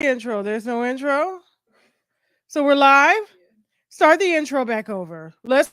Intro. There's no intro. So we're live. Start the intro back over. Let's.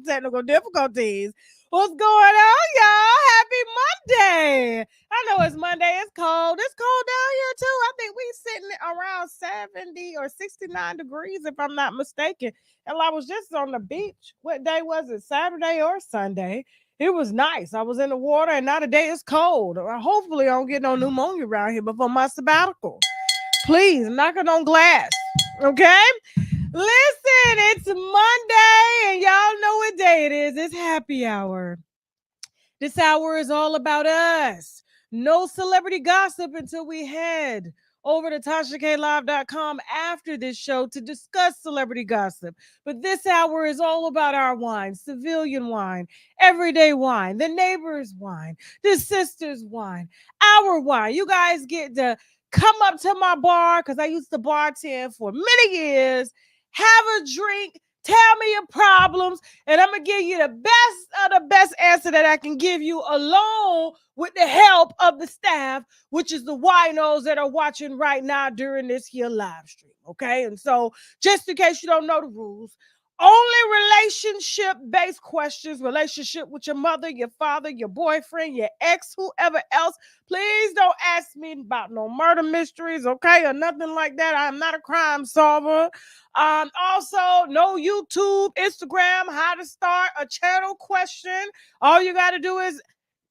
Technical difficulties. What's going on, y'all? Happy Monday. I know it's Monday. It's cold. It's cold down here, too. I think we sitting around 70 or 69 degrees, if I'm not mistaken. And I was just on the beach. What day was it? Saturday or Sunday? It was nice. I was in the water, and now today it's cold. Hopefully, I don't get no pneumonia around here before my sabbatical. Please, knocking on glass. Okay? Listen, it's Monday, and y'all know what day it is. It's happy hour. This hour is all about us. No celebrity gossip until we head over to TashaKLive.com after this show to discuss celebrity gossip. But this hour is all about our wine, civilian wine, everyday wine, the neighbor's wine, the sister's wine, our wine. You guys get to come up to my bar because I used to bartend for many years. Have a drink, tell me your problems, and I'm going to give you the best of the best answer that I can give you along with the help of the staff, which is the winos that are watching right now during this here live stream, okay? And so just in case you don't know the rules, only relationship-based questions, relationship with your mother, your father, your boyfriend, your ex, whoever else. Please don't ask me about no murder mysteries, okay, or nothing like that. I'm not a crime solver. Also, no YouTube, Instagram, how to start a channel question. All you got to do is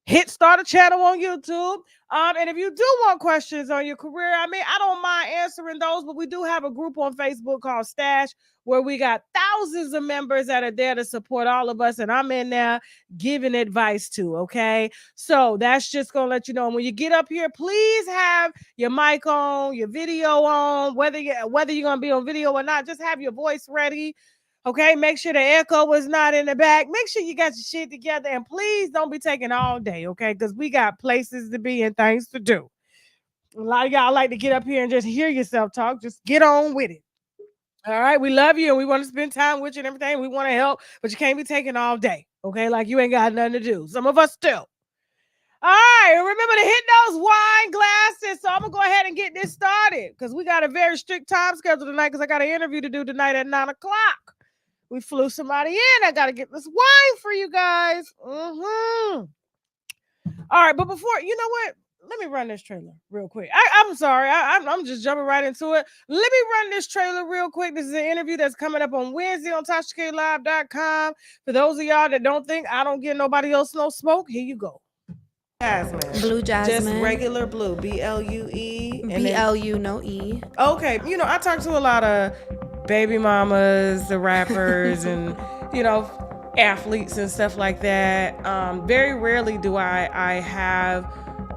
hit start a channel on YouTube. And if you do want questions on your career, I mean, I don't mind answering those, but we do have a group on Facebook called Stash where we got thousands of members that are there to support all of us. And I'm in there giving advice too. Okay. So that's just going to let you know. And when you get up here, please have your mic on, your video on, whether you're going to be on video or not, just have your voice ready. Okay, make sure the echo is not in the back. Make sure you got your shit together. And please don't be taking all day, okay? Because we got places to be and things to do. A lot of y'all like to get up here and just hear yourself talk. Just get on with it. All right, we love you and we want to spend time with you and everything. We want to help, but you can't be taking all day, okay? Like you ain't got nothing to do. Some of us still. All right, remember to hit those wine glasses. So I'm going to go ahead and get this started because we got a very strict time schedule tonight because I got an interview to do tonight at 9 o'clock. We flew somebody in. I got to get this wine for you guys. All right, but before, you know what? Let me run this trailer real quick. I'm sorry. I'm just jumping right into it. Let me run this trailer real quick. This is an interview that's coming up on Wednesday on TashaKLive.com. For those of y'all that don't think I don't give nobody else no smoke, here you go. Jasmine. Blue Jasmine. Just regular blue. B-L-U-E. B-L-U, no E. Okay. You know, I talk to a lot of baby mamas, the rappers, and, you know, athletes and stuff like that. Very rarely do I have,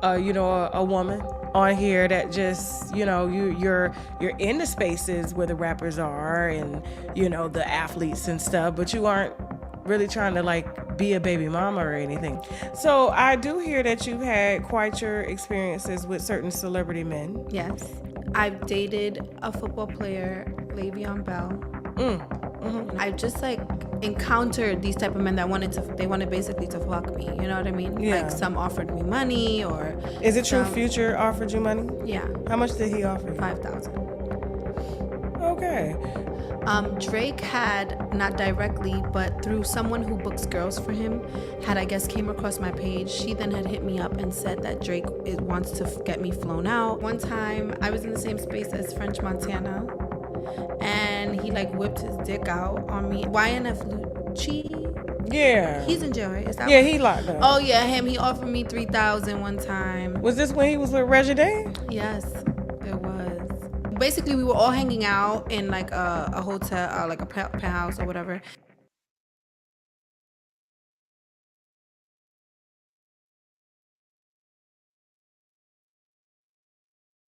a woman on here that just, you're in the spaces where the rappers are and, the athletes and stuff, but you aren't really trying to like be a baby mama or anything. So I do hear that you've had quite your experiences with certain celebrity men. Yes. I've dated a football player, Le'Veon Bell. Mm-hmm. I just encountered these type of men that wanted basically to fuck me. You know what I mean? Yeah. Like some offered me money or. Is it true Future offered you money? Yeah. How much did he offer you? $5,000. Okay. Drake had, not directly, but through someone who books girls for him, I guess came across my page. She then had hit me up and said that Drake wants to get me flown out. One time, I was in the same space as French Montana, and he he like whipped his dick out on me. YNF Lucci. Yeah. He's in jail, right? Is that Yeah, one? he locked up. Oh yeah, him. He offered me 3,000 one time. Was this when he was with Reggie Day? Yes, it was. Basically, we were all hanging out in like a hotel, like a penthouse or whatever.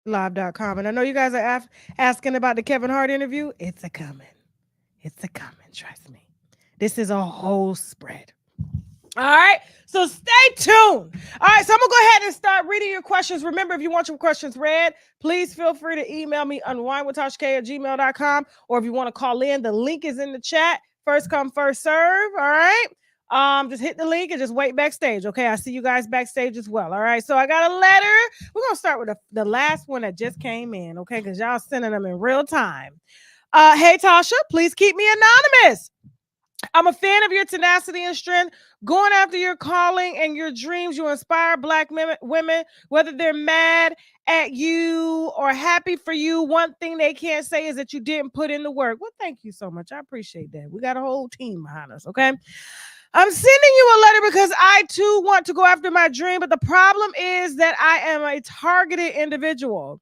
Live.com. And I know you guys are asking about the Kevin Hart interview. It's a coming. It's a coming. Trust me. This is a whole spread. All right. So stay tuned. All right. So I'm going to go ahead and start reading your questions. Remember, if you want your questions read, please feel free to email me unwinewithtashak@gmail.com. Or if you want to call in, the link is in the chat. First come, first serve. All right. Just hit the link and just wait backstage. Okay. I see you guys backstage as well. All right. So I got a letter. We're going to start with the last one that just came in. Okay. Because y'all sending them in real time. Hey, Tasha, please keep me anonymous. I'm a fan of your tenacity and strength. Going after your calling and your dreams, you inspire Black women, whether they're mad at you or happy for you. One thing they can't say is that you didn't put in the work. Well, thank you so much. I appreciate that. We got a whole team behind us, okay? I'm sending you a letter because I too want to go after my dream, but the problem is that I am a targeted individual.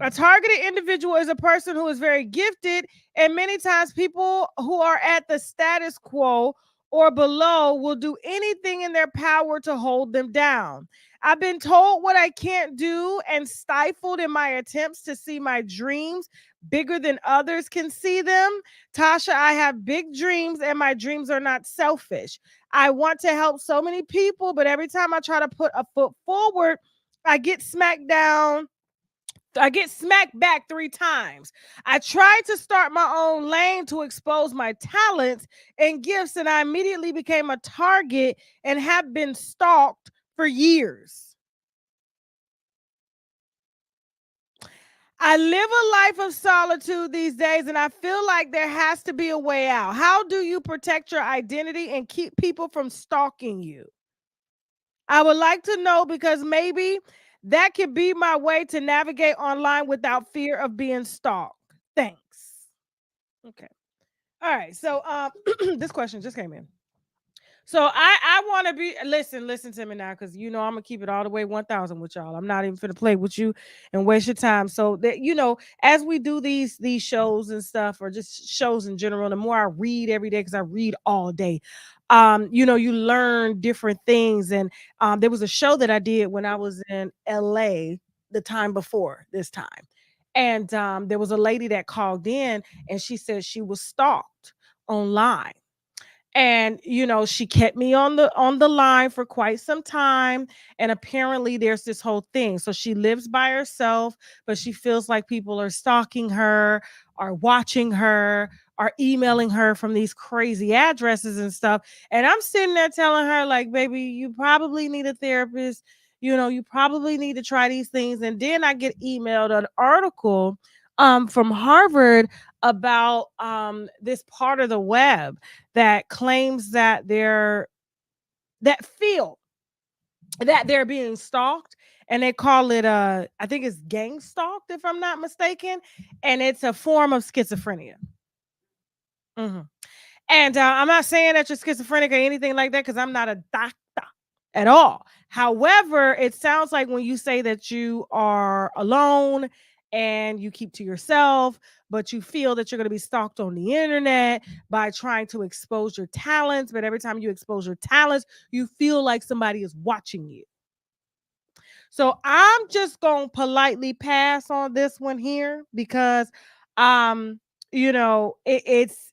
A targeted individual is a person who is very gifted, and many times people who are at the status quo or below will do anything in their power to hold them down. I've been told what I can't do and stifled in my attempts to see my dreams bigger than others can see them. Tasha, I have big dreams and my dreams are not selfish. I want to help so many people, but every time I try to put a foot forward, I get smacked down. I get smacked back 3 times. I tried to start my own lane to expose my talents and gifts, and I immediately became a target and have been stalked for years. I live a life of solitude these days, and I feel like there has to be a way out. How do you protect your identity and keep people from stalking you? I would like to know because maybe that could be my way to navigate online without fear of being stalked. Thanks. Okay. All right. So this question just came in. So I want to be listen to me now, because you know I'm gonna keep it all the way 1,000 with y'all. I'm not even gonna play with you and waste your time. So that as we do these shows and stuff, or just shows in general, the more I read every day, because I read all day, you learn different things. And there was a show that I did when I was in LA the time before this time. And there was a lady that called in and she said she was stalked online, and she kept me on the line for quite some time. And apparently there's this whole thing, so she lives by herself, but she feels like people are stalking her, are watching her, are emailing her from these crazy addresses and stuff. And I'm sitting there telling her, like, baby, you probably need a therapist. You probably need to try these things. And then I get emailed an article from Harvard about this part of the web that claims that feel that they're being stalked, and they call it I think it's gang stalked, if I'm not mistaken, and it's a form of schizophrenia. Mhm. And I'm not saying that you're schizophrenic or anything like that, because I'm not a doctor at all. However, it sounds like when you say that you are alone and you keep to yourself, but you feel that you're going to be stalked on the internet by trying to expose your talents. But every time you expose your talents, you feel like somebody is watching you. So I'm just going to politely pass on this one here, because, it's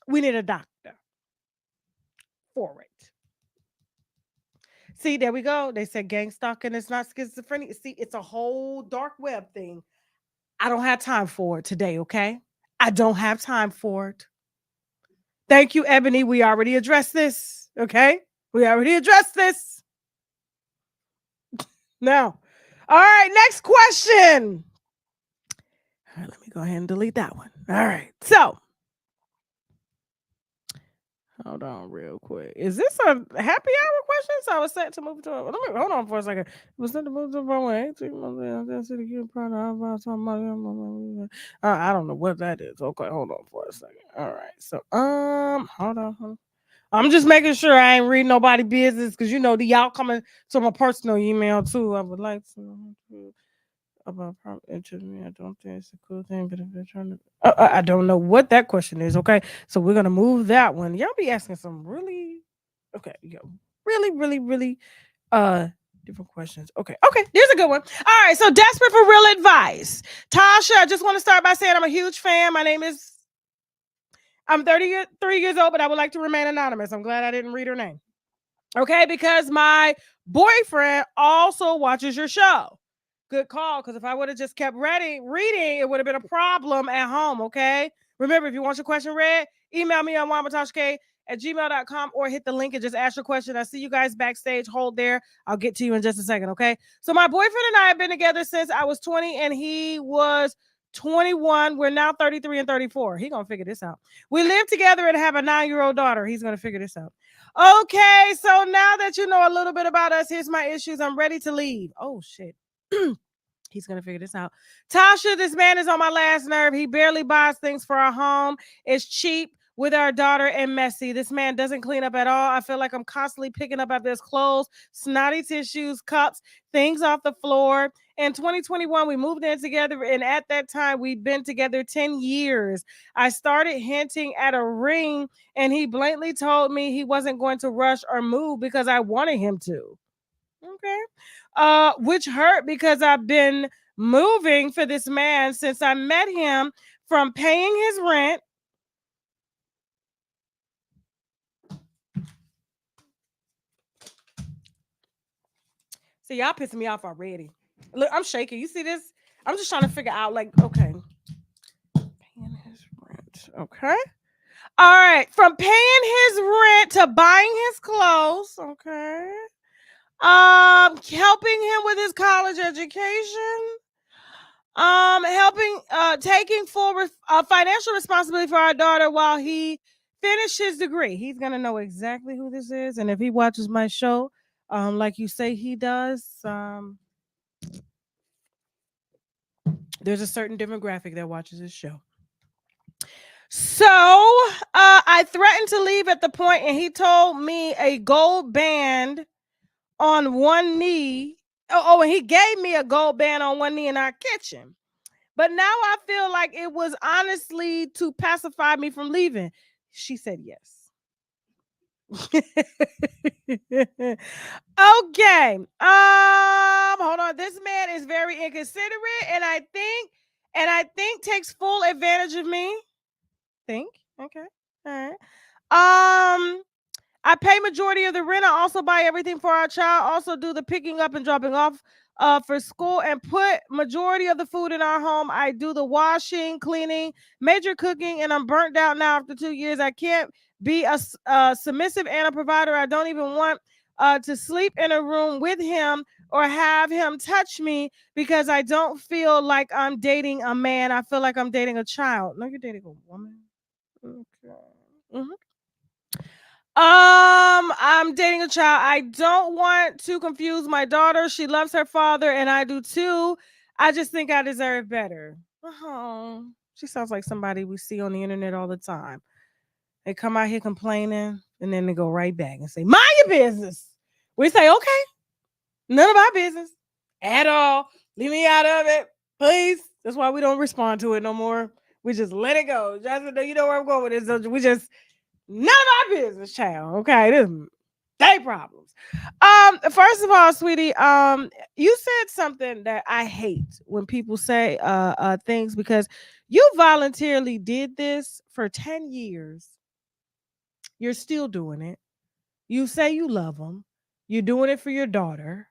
we need a doctor for it. See, there we go. They said gang stalking is not schizophrenia. See, it's a whole dark web thing. I don't have time for it today, okay? I don't have time for it. Thank you, Ebony. We already addressed this, okay? We already addressed this. Now, all right, next question. All right, let me go ahead and delete that one. All right, so Hold on, real quick. Is this a happy hour question? So I was set to move to. Let me hold on for a second. Was set to move to Broadway. I don't know what that is. Okay, hold on for a second. All right. So hold on. Hold on. I'm just making sure I ain't reading nobody business because you know the y'all coming to my personal email too. I would like to about interest me. I don't think it's a cool thing, but if they're trying to, I don't know what that question is. Okay, so we're gonna move that one. Y'all be asking some really, okay, yeah, really, uh, different questions. Okay, there's a good one. All right, so desperate for real advice, Tasha. I just want to start by saying I'm a huge fan. My name is. I'm 33 years old, but I would like to remain anonymous. I'm glad I didn't read her name. Okay, because my boyfriend also watches your show. Good call, because if I would have just kept reading, it would have been a problem at home. Okay. Remember, if you want your question read, email me on WandaTashK@gmail.com or hit the link and just ask your question. I see you guys backstage. Hold there. I'll get to you in just a second. Okay. So my boyfriend and I have been together since I was 20 and he was 21. We're now 33 and 34. He gonna figure this out. We live together and have a 9-year-old daughter. He's gonna figure this out. Okay, so now that you know a little bit about us, here's my issues. I'm ready to leave. Oh shit. He's gonna figure this out. Tasha, this man is on my last nerve. He barely buys things for our home. It's cheap with our daughter and messy. This man doesn't clean up at all. I feel like I'm constantly picking up after his clothes, snotty tissues, cups, things off the floor. In 2021, we moved in together, and at that time, we'd been together 10 years. I started hinting at a ring, and he blatantly told me he wasn't going to rush or move because I wanted him to. Okay. Which hurt because I've been moving for this man since I met him, from paying his rent. See, y'all pissing me off already. Look, I'm shaking. You see this? I'm just trying to figure out, like, okay, paying his rent. Okay. All right. From paying his rent to buying his clothes. Okay. Helping him with his college education. Helping, taking full financial responsibility for our daughter while he finished his degree. He's gonna know exactly who this is, and if he watches my show, like you say he does, there's a certain demographic that watches this show. So, I threatened to leave at the point, and he told me a gold band on one knee. And he gave me a gold band on one knee in our kitchen. But now I feel like it was honestly to pacify me from leaving. She said yes. Okay. Hold on. This man is very inconsiderate, and I think takes full advantage of me. Think. Okay. All right. I pay majority of the rent. I also buy everything for our child. Also do the picking up and dropping off for school, and put majority of the food in our home. I do the washing, cleaning, major cooking, and I'm burnt out now after 2 years. I can't be a submissive and a provider. I don't even want to sleep in a room with him or have him touch me because I don't feel like I'm dating a man. I feel like I'm dating a child. No, you're dating a woman. Okay. Mm-hmm. I'm dating a child. I don't want to confuse my daughter. She loves her father, and I do too. I just think I deserve better. Oh, she sounds like somebody we see on the internet all the time. They come out here complaining, and then they go right back and say, "Mind your business." We say, "Okay, none of our business at all. Leave me out of it, please." That's why we don't respond to it no more. We just let it go. Just, you know where I'm going with this. We just none of our business, child. Okay, this is they problems. First of all, sweetie, you said something that I hate when people say things, because you voluntarily did this for 10 years. You're still doing it. You say you love him. You're doing it for your daughter.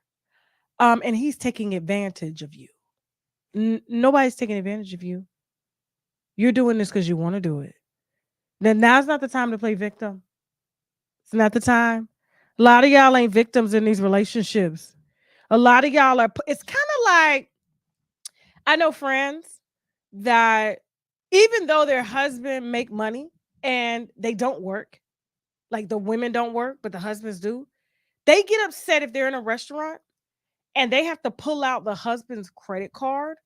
And he's taking advantage of you. Nobody's taking advantage of you. You're doing this because you want to do it. Then now's not the time to play victim. It's not the time. A lot of y'all ain't victims in these relationships. A lot of y'all are, it's kind of like, I know friends that even though their husband make money and they don't work, like the women don't work, but the husbands do. They get upset if they're in a restaurant and they have to pull out the husband's credit card,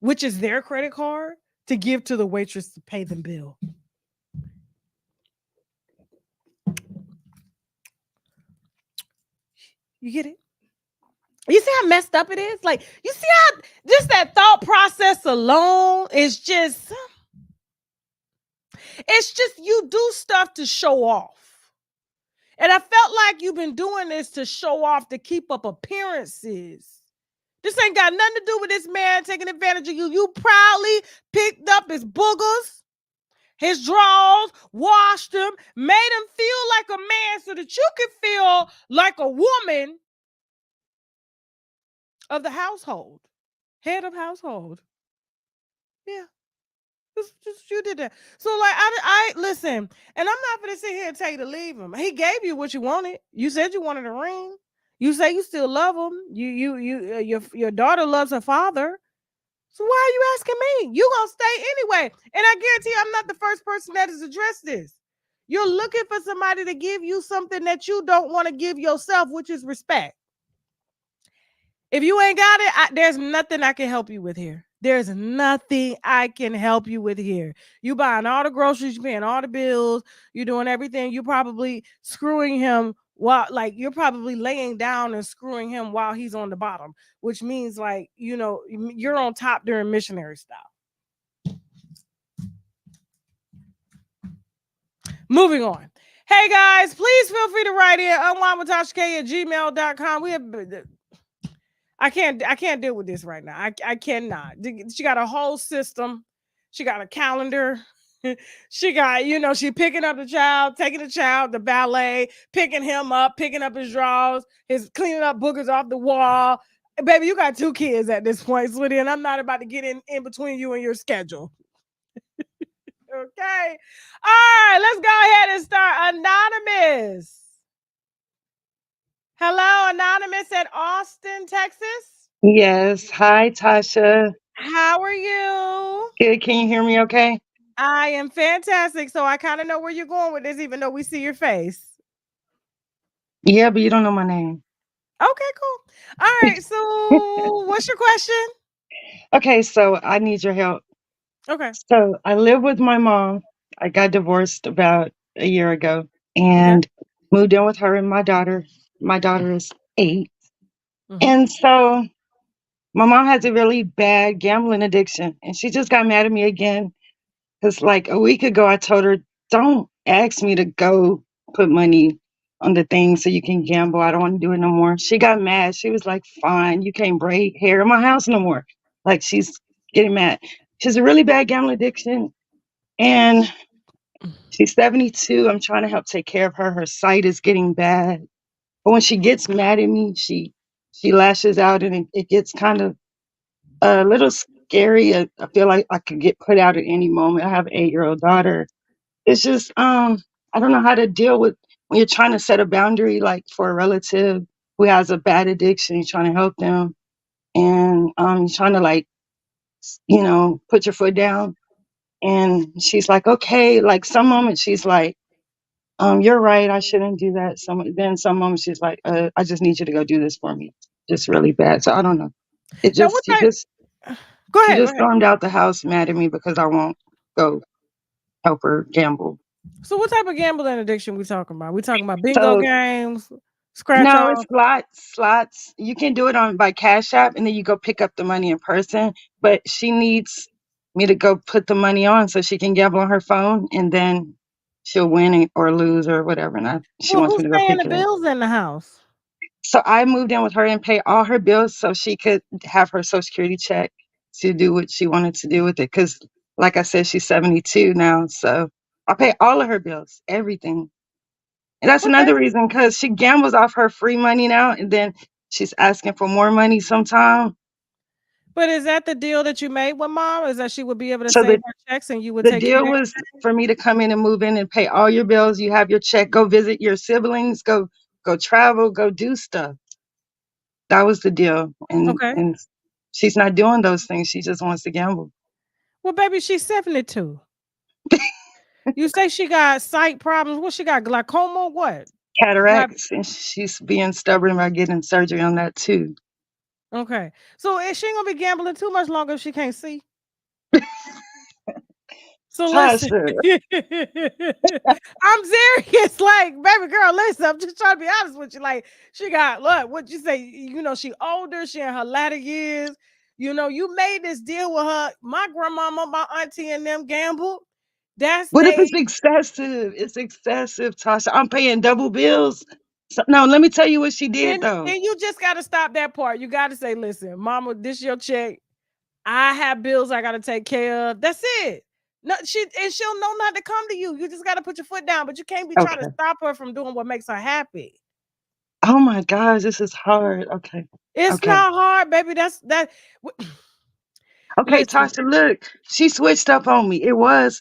which is their credit card, to give to the waitress to pay the bill. You get it? You see how messed up it is? Like, you see how just that thought process alone is just, it's just you do stuff to show off. And I felt like you've been doing this to show off, to keep up appearances. This ain't got nothing to do with this man taking advantage of you. You proudly picked up his boogers, his drawers, washed them, made him feel like a man so that you could feel like a woman of the household, head of household. Yeah. Just you did that. So like I listen, and I'm not gonna sit here and tell you to leave him. He gave you what you wanted. You said you wanted a ring. You say you still love him. Your daughter loves her father. So why are you asking me? You gonna stay anyway. And I guarantee you, I'm not the first person that has addressed this. You're looking for somebody to give you something that you don't want to give yourself, which is respect. If you ain't got it, there's nothing I can help you with here. There's nothing I can help you with here. You buying all the groceries, you paying all the bills, you're doing everything. You probably screwing him while, like, you're probably laying down and screwing him while he's on the bottom, which means, like, you're on top during missionary style. Moving on. Hey guys, please feel free to write in unwinewithtashak@gmail.com. We have I can't deal with this right now. I cannot. She got a whole system. She got a calendar. She got, she picking up the child, taking the child to ballet, picking him up, picking up his drawers, his cleaning up boogers off the wall. Baby, you got 2 kids at this point, sweetie, and I'm not about to get in between you and your schedule. Okay. All right, let's go ahead and start. Anonymous. Hello, Anonymous at Austin, Texas. Yes. Hi, Tasha. How are you? Good. Can you hear me okay? I am fantastic. So I kind of know where you're going with this, even though we see your face. Yeah, but you don't know my name. Okay, cool. All right. So what's your question? Okay, so I need your help. Okay. So I live with my mom. I got divorced about a year ago Okay. and moved in with her and my daughter. My daughter is 8. Mm-hmm. And so my mom has a really bad gambling addiction. And she just got mad at me again. Because like a week ago, I told her, don't ask me to go put money on the thing so you can gamble. I don't want to do it no more. She got mad. She was like, fine, you can't braid hair in my house no more. Like she's getting mad. She has a really bad gambling addiction. And she's 72. I'm trying to help take care of her. Her sight is getting bad. But when she gets mad at me, she lashes out and it gets kind of a little scary. I feel like I could get put out at any moment. I have an 8-year-old daughter. It's just I don't know how to deal with when you're trying to set a boundary like for a relative who has a bad addiction. You're trying to help them, and you're trying to like put your foot down. And she's like, okay. Like some moments she's like, you're right, I shouldn't do that. Some moments she's like, I just need you to go do this for me. Just really bad. So I don't know. It Now what just type? Go she ahead. Go just ahead. stormed out the house mad at me because I won't go help her gamble. So what type of gambling addiction we talking about? We talking about bingo So games, scratch no, it's off. slots. You can do it on by Cash App, and then you go pick up the money in person. But she needs me to go put the money on so she can gamble on her phone, and then she'll win or lose or whatever. And she Well, wants who's me to go paying pick the it up. bills in the house? So I moved in with her and pay all her bills so she could have her Social Security check to do what she wanted to do with it. Because, like I said, she's 72 now, so I pay all of her bills, everything. And that's Okay. another reason because she gambles off her free money now, and then she's asking for more money sometime. But is that the deal that you made with mom? Is that she would be able to So save the her checks and you would the take care deal of was for me to come in and move in and pay all your bills. You have your check. Go visit your siblings. Go travel. Go do stuff. That was the deal. it? And Okay. and she's not doing those things. She just wants to gamble. Well, baby, she's 72. You say she got sight problems. What she got? Glaucoma? What? Like, Cataracts, and she's being stubborn about getting surgery on that too. okay. So is she gonna be gambling too much longer if she can't see? So listen, Tasha, I'm serious. Like, baby girl, listen. I'm just trying to be honest with you. Like, she got look. What you say? She older. She in her latter years. You made this deal with her. My grandmama, my auntie, and them gambled. That's what if they. it's excessive? It's excessive, Tasha. I'm paying double bills. So, no, let me tell you what she did Then, though. then you just got to stop that part. You got to say, listen, mama, this your check. I have bills I got to take care of. That's it. No, she'll know not to come to you. You just got to put your foot down, but you can't be trying to Okay. stop her from doing what makes her happy. Oh my gosh, this is hard. Okay. It's Okay. not hard, baby. That's that. Okay, Listen, Tasha, look, she switched up on me. It was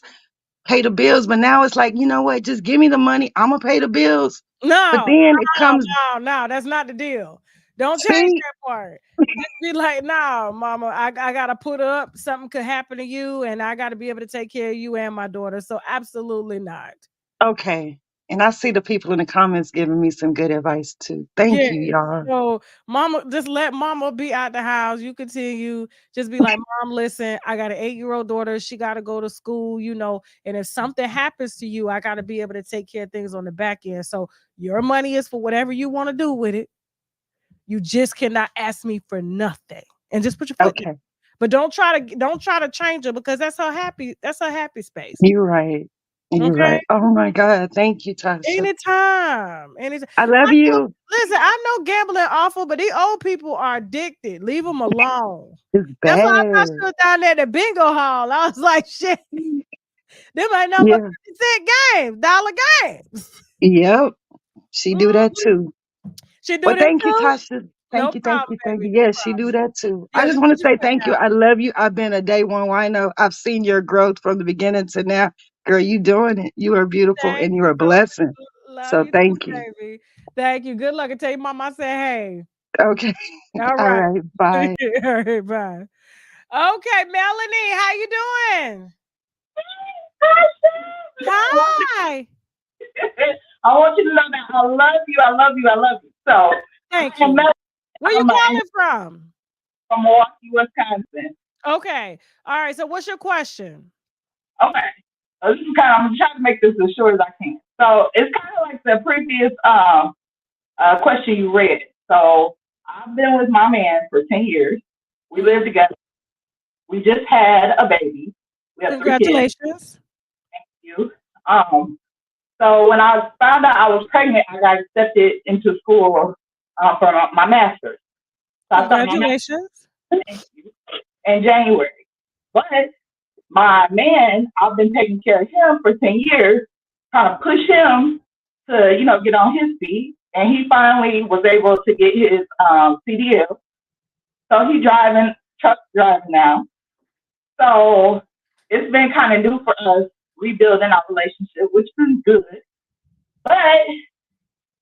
pay the bills, but now it's like, you know what? Just give me the money. I'm gonna pay the bills. But no, then it comes, no. That's not the deal. Don't change see, that part. Just be like, no, mama, I gotta put up. Something could happen to you, and I gotta be able to take care of you and my daughter. So absolutely not. okay. And I see the people in the comments giving me some good advice too. Yeah. Thank you, y'all. So mama, just let mama be out the house. You continue. Just be like, Mom, listen, I got an 8-year-old daughter. She got to go to school, and if something happens to you, I got to be able to take care of things on the back end. So your money is for whatever you want to do with it. You just cannot ask me for nothing. And just put your foot down. Okay. But don't try to change her because that's her happy space. You're right. You're Okay? right. Oh my God. Thank you, Tasha. Anytime. I love you. Listen, I know gambling awful, but these old people are addicted. Leave them alone. It's That's why I thought bad. she was down there at the bingo hall. I was like, shit, them ain't no but Yeah. 50-cent games, dollar games. Yep. She do that Mhm. too. She do Well, that thank you, too? Tasha. No Thank you, thank problem, you, thank baby. you. No Yeah, she do problem. that too. I Yeah, just just want put to your say foot thank you. down. I love you. I've been a day one wino. I've seen your growth from the beginning to now. Girl, you doing it. You are beautiful Thank and you you're a so blessing. much. Love So you too, thank you. baby. Thank you. Good luck and tell your mama I said hey. Okay. All All right. right. Bye. All right, bye. Okay, Melanie, how you doing? Hi. I want you to know that I love you. I love you. I love you. So Thank I am you. Mel. Where you I'm calling from? from Milwaukee, Wisconsin. Okay. All right. So what's your question? Okay. So this is I'm trying to make this as short as I can. So it's kind of like the previous question you read. So I've been with my man for 10 years. We live together. We just had a baby. We have 3 kids. Congratulations. You. Um, so when I found out I was pregnant, I got accepted into school for my master's. So I started my Congratulations. master's in January. But my man, I've been taking care of him for 10 years, trying to push him to, get on his feet. And he finally was able to get his CDL. So he's truck driving now. So it's been kind of new for us rebuilding our relationship, which is good. But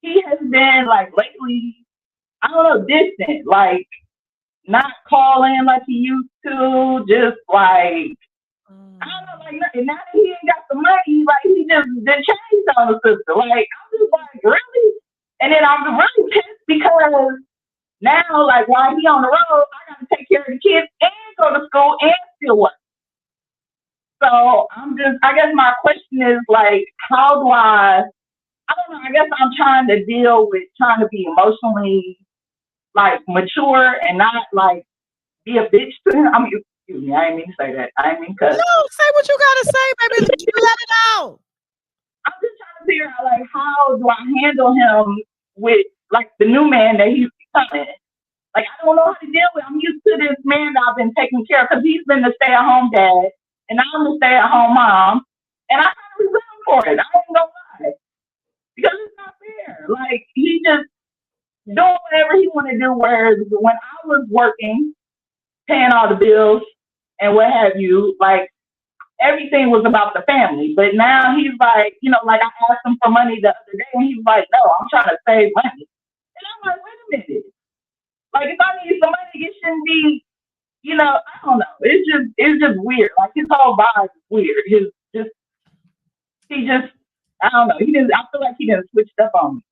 he has been like lately, I don't know, distant, like not calling like he used to, just like I don't know, like now that he ain't got the money, like he just did change on the sister. Like I'm just like, really? And then I'm really pissed because now, like while he on the road, I gotta take care of the kids and go to school and still work. So I guess my question is like, how do I don't know, I guess I'm trying to deal with trying to be emotionally like mature and not like be a bitch to him. I mean, excuse me, I didn't mean to say that. I didn't mean No, because say what you gotta say, baby. Let it out. I'm just trying to figure out like how do I handle him with like the new man that he's becoming. Like I don't know how to deal with. I'm used to this man that I've been taking care of because he's been the stay-at-home dad and I'm the stay-at-home mom, and I kind of resent him for it. I don't know why because it's not fair. Like he just doing whatever he want to do. Whereas when I was working, paying all the bills and what have you, like everything was about the family. But now he's like, like I asked him for money the other day and he was like, no, I'm trying to save money. And I'm like, wait a minute. Like if I need some money, it shouldn't be, I don't know. It's just weird. Like his whole vibe is weird. His just he just, I don't know. He didn't. I feel like he didn't switch up on me.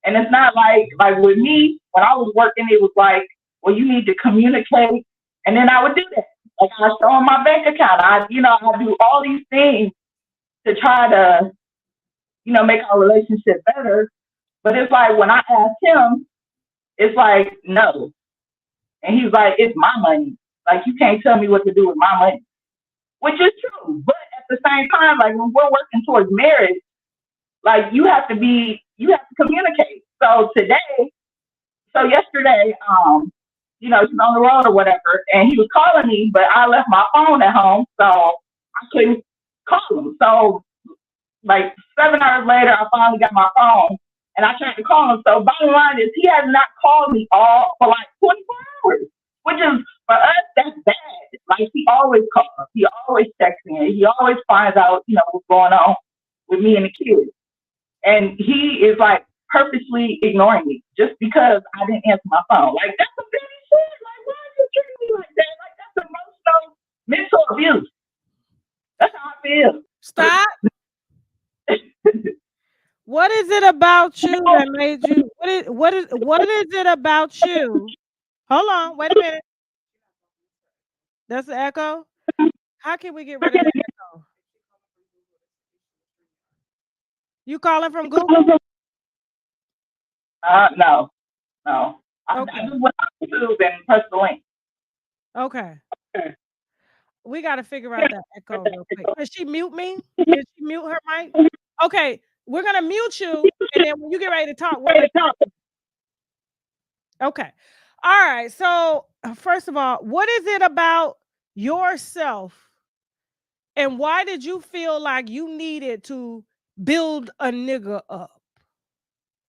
And it's not like with me when I was working, it was like, well, you need to communicate, and then I would do that. Like I show him my bank account. I do all these things to try to make our relationship better. But it's like when I ask him, it's like no, and he's like, it's my money. Like you can't tell me what to do with my money, which is true. But at the same time, like when we're working towards marriage, like you have to communicate. So yesterday, he's on the road or whatever, and he was calling me, but I left my phone at home, so I couldn't call him. So like 7 hours later, I finally got my phone, and I tried to call him. So bottom line is, he has not called me all for like 24 hours, which is for us that's bad. Like he always calls, he always texts me, he always finds out what's going on with me and the kids. And he is like purposely ignoring me just because I didn't answer my phone. Like that's a big shit. Like why are you treating me like that? Like that's emotional, mental abuse. That's how I feel. Stop. What is it about you that made you? What is it about you? Hold on, wait a minute. That's the echo. How can we get rid of the echo? You calling from Google? No. I Okay. just went on YouTube and pressed the link. Okay. We got to figure out that echo real quick. Can she mute me? Can she mute her mic? Okay, we're gonna mute you, and then when you get ready to talk, we're gonna talk. Okay. All right. So first of all, what is it about yourself, and why did you feel like you needed to build a nigga up?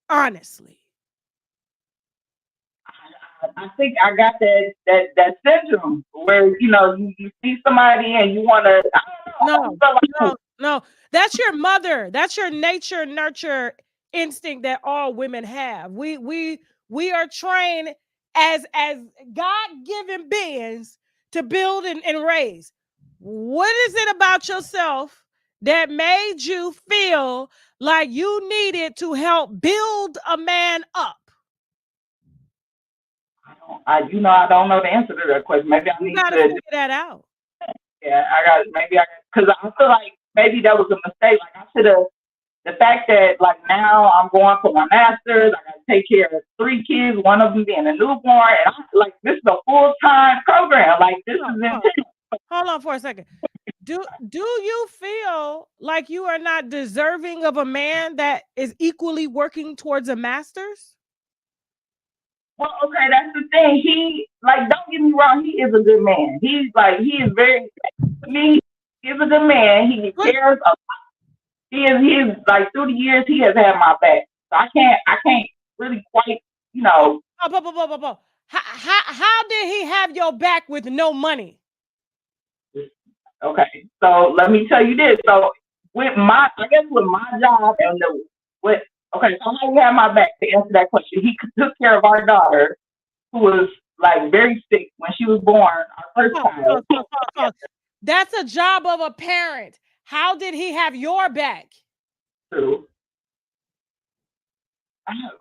Honestly. I think I got that syndrome where you see somebody and you want to. I don't know. No. That's your mother. That's your nature nurture instinct that all women have. We are trained as God-given beings to build and raise. What is it about yourself that made you feel like you needed to help build a man up? I don't know the answer to that question. Maybe I need to figure that out. Yeah, because I feel like maybe that was a mistake. Like I should have. The fact that like now I'm going for my master's, I got to take care of 3 kids, one of them being a newborn, and I'm like, this is a full-time program. Like this is intense. Hold on for a second. Do you feel like you are not deserving of a man that is equally working towards a master's? Well, okay, that's the thing. He don't get me wrong, he is a good man. He is very to me, he's a good man. He cares a lot. He is like through the years he has had my back. So I can't really quite, How did he have your back with no money? Okay, so let me tell you this. So with my job and so how he had my back to answer that question. He took care of our daughter, who was like very sick when she was born, our first child. That's a job of a parent. How did he have your back? True.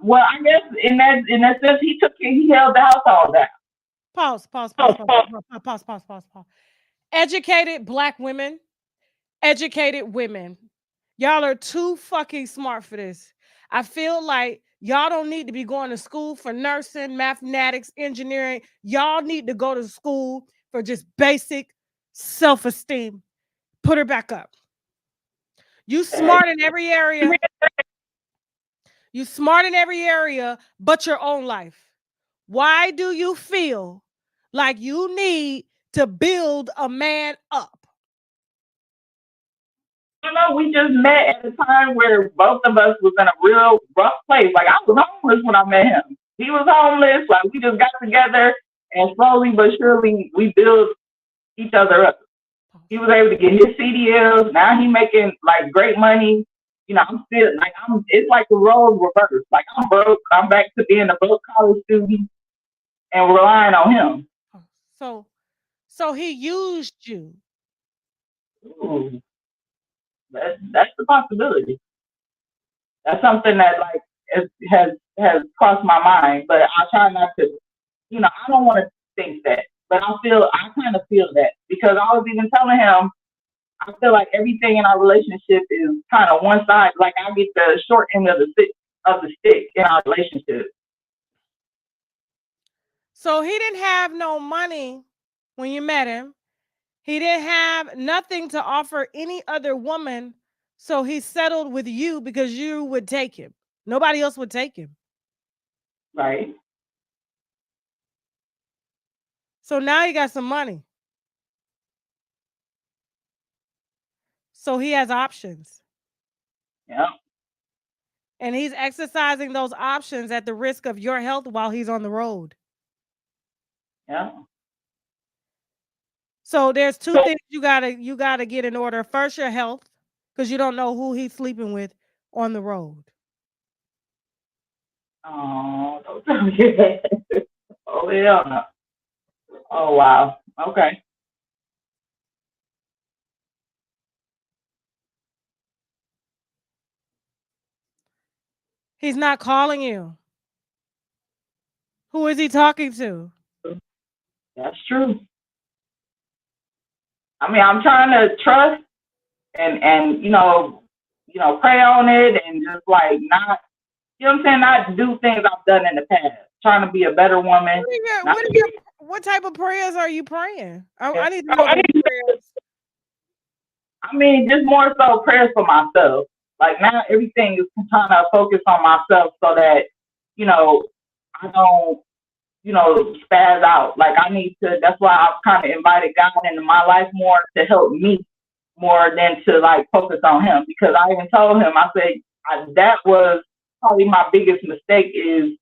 Well, I guess in that sense, he held the household down. Pause. Educated Black women, educated women, y'all are too fucking smart for this. I feel like y'all don't need to be going to school for nursing, mathematics, engineering. Y'all need to go to school for just basic self-esteem. Put her back up. You smart in every area. You smart in every area but your own life. Why do you feel like you need to build a man up? We just met at a time where both of us was in a real rough place. Like I was homeless when I met him. He was homeless. Like we just got together and slowly but surely we built each other up. He was able to get his CDLs. Now he making like great money. I'm still it's like the role reversed. Like I'm broke. I'm back to being a broke college student and relying on him. So he used you. Ooh. That's the possibility. That's something that like has crossed my mind, but I try not to. I don't want to think that, but I kind of feel that because I was even telling him I feel like everything in our relationship is kind of one side. Like I get the short end of the stick in our relationship. So he didn't have no money when you met him. He didn't have nothing to offer any other woman. So he settled with you because you would take him. Nobody else would take him. Right. So now he got some money. So he has options. Yeah. And he's exercising those options at the risk of your health while he's on the road. Yeah. So there's two things you gotta get in order. First, your health, because you don't know who he's sleeping with on the road. Oh, don't tell me that. Oh yeah. Oh wow. Okay. He's not calling you. Who is he talking to? That's true. I mean, I'm trying to trust and pray on it and just like not, what I'm saying, not do things I've done in the past. Trying to be a better woman. What type of prayers are you praying? I need to I know the prayers. mean, just more so prayers for myself. Like now, everything is trying to focus on myself so that I don't spaz out. Like I need to. That's why I've kind of invited God into my life more to help me more than to like focus on him. Because I even told him, I said that was probably my biggest mistake is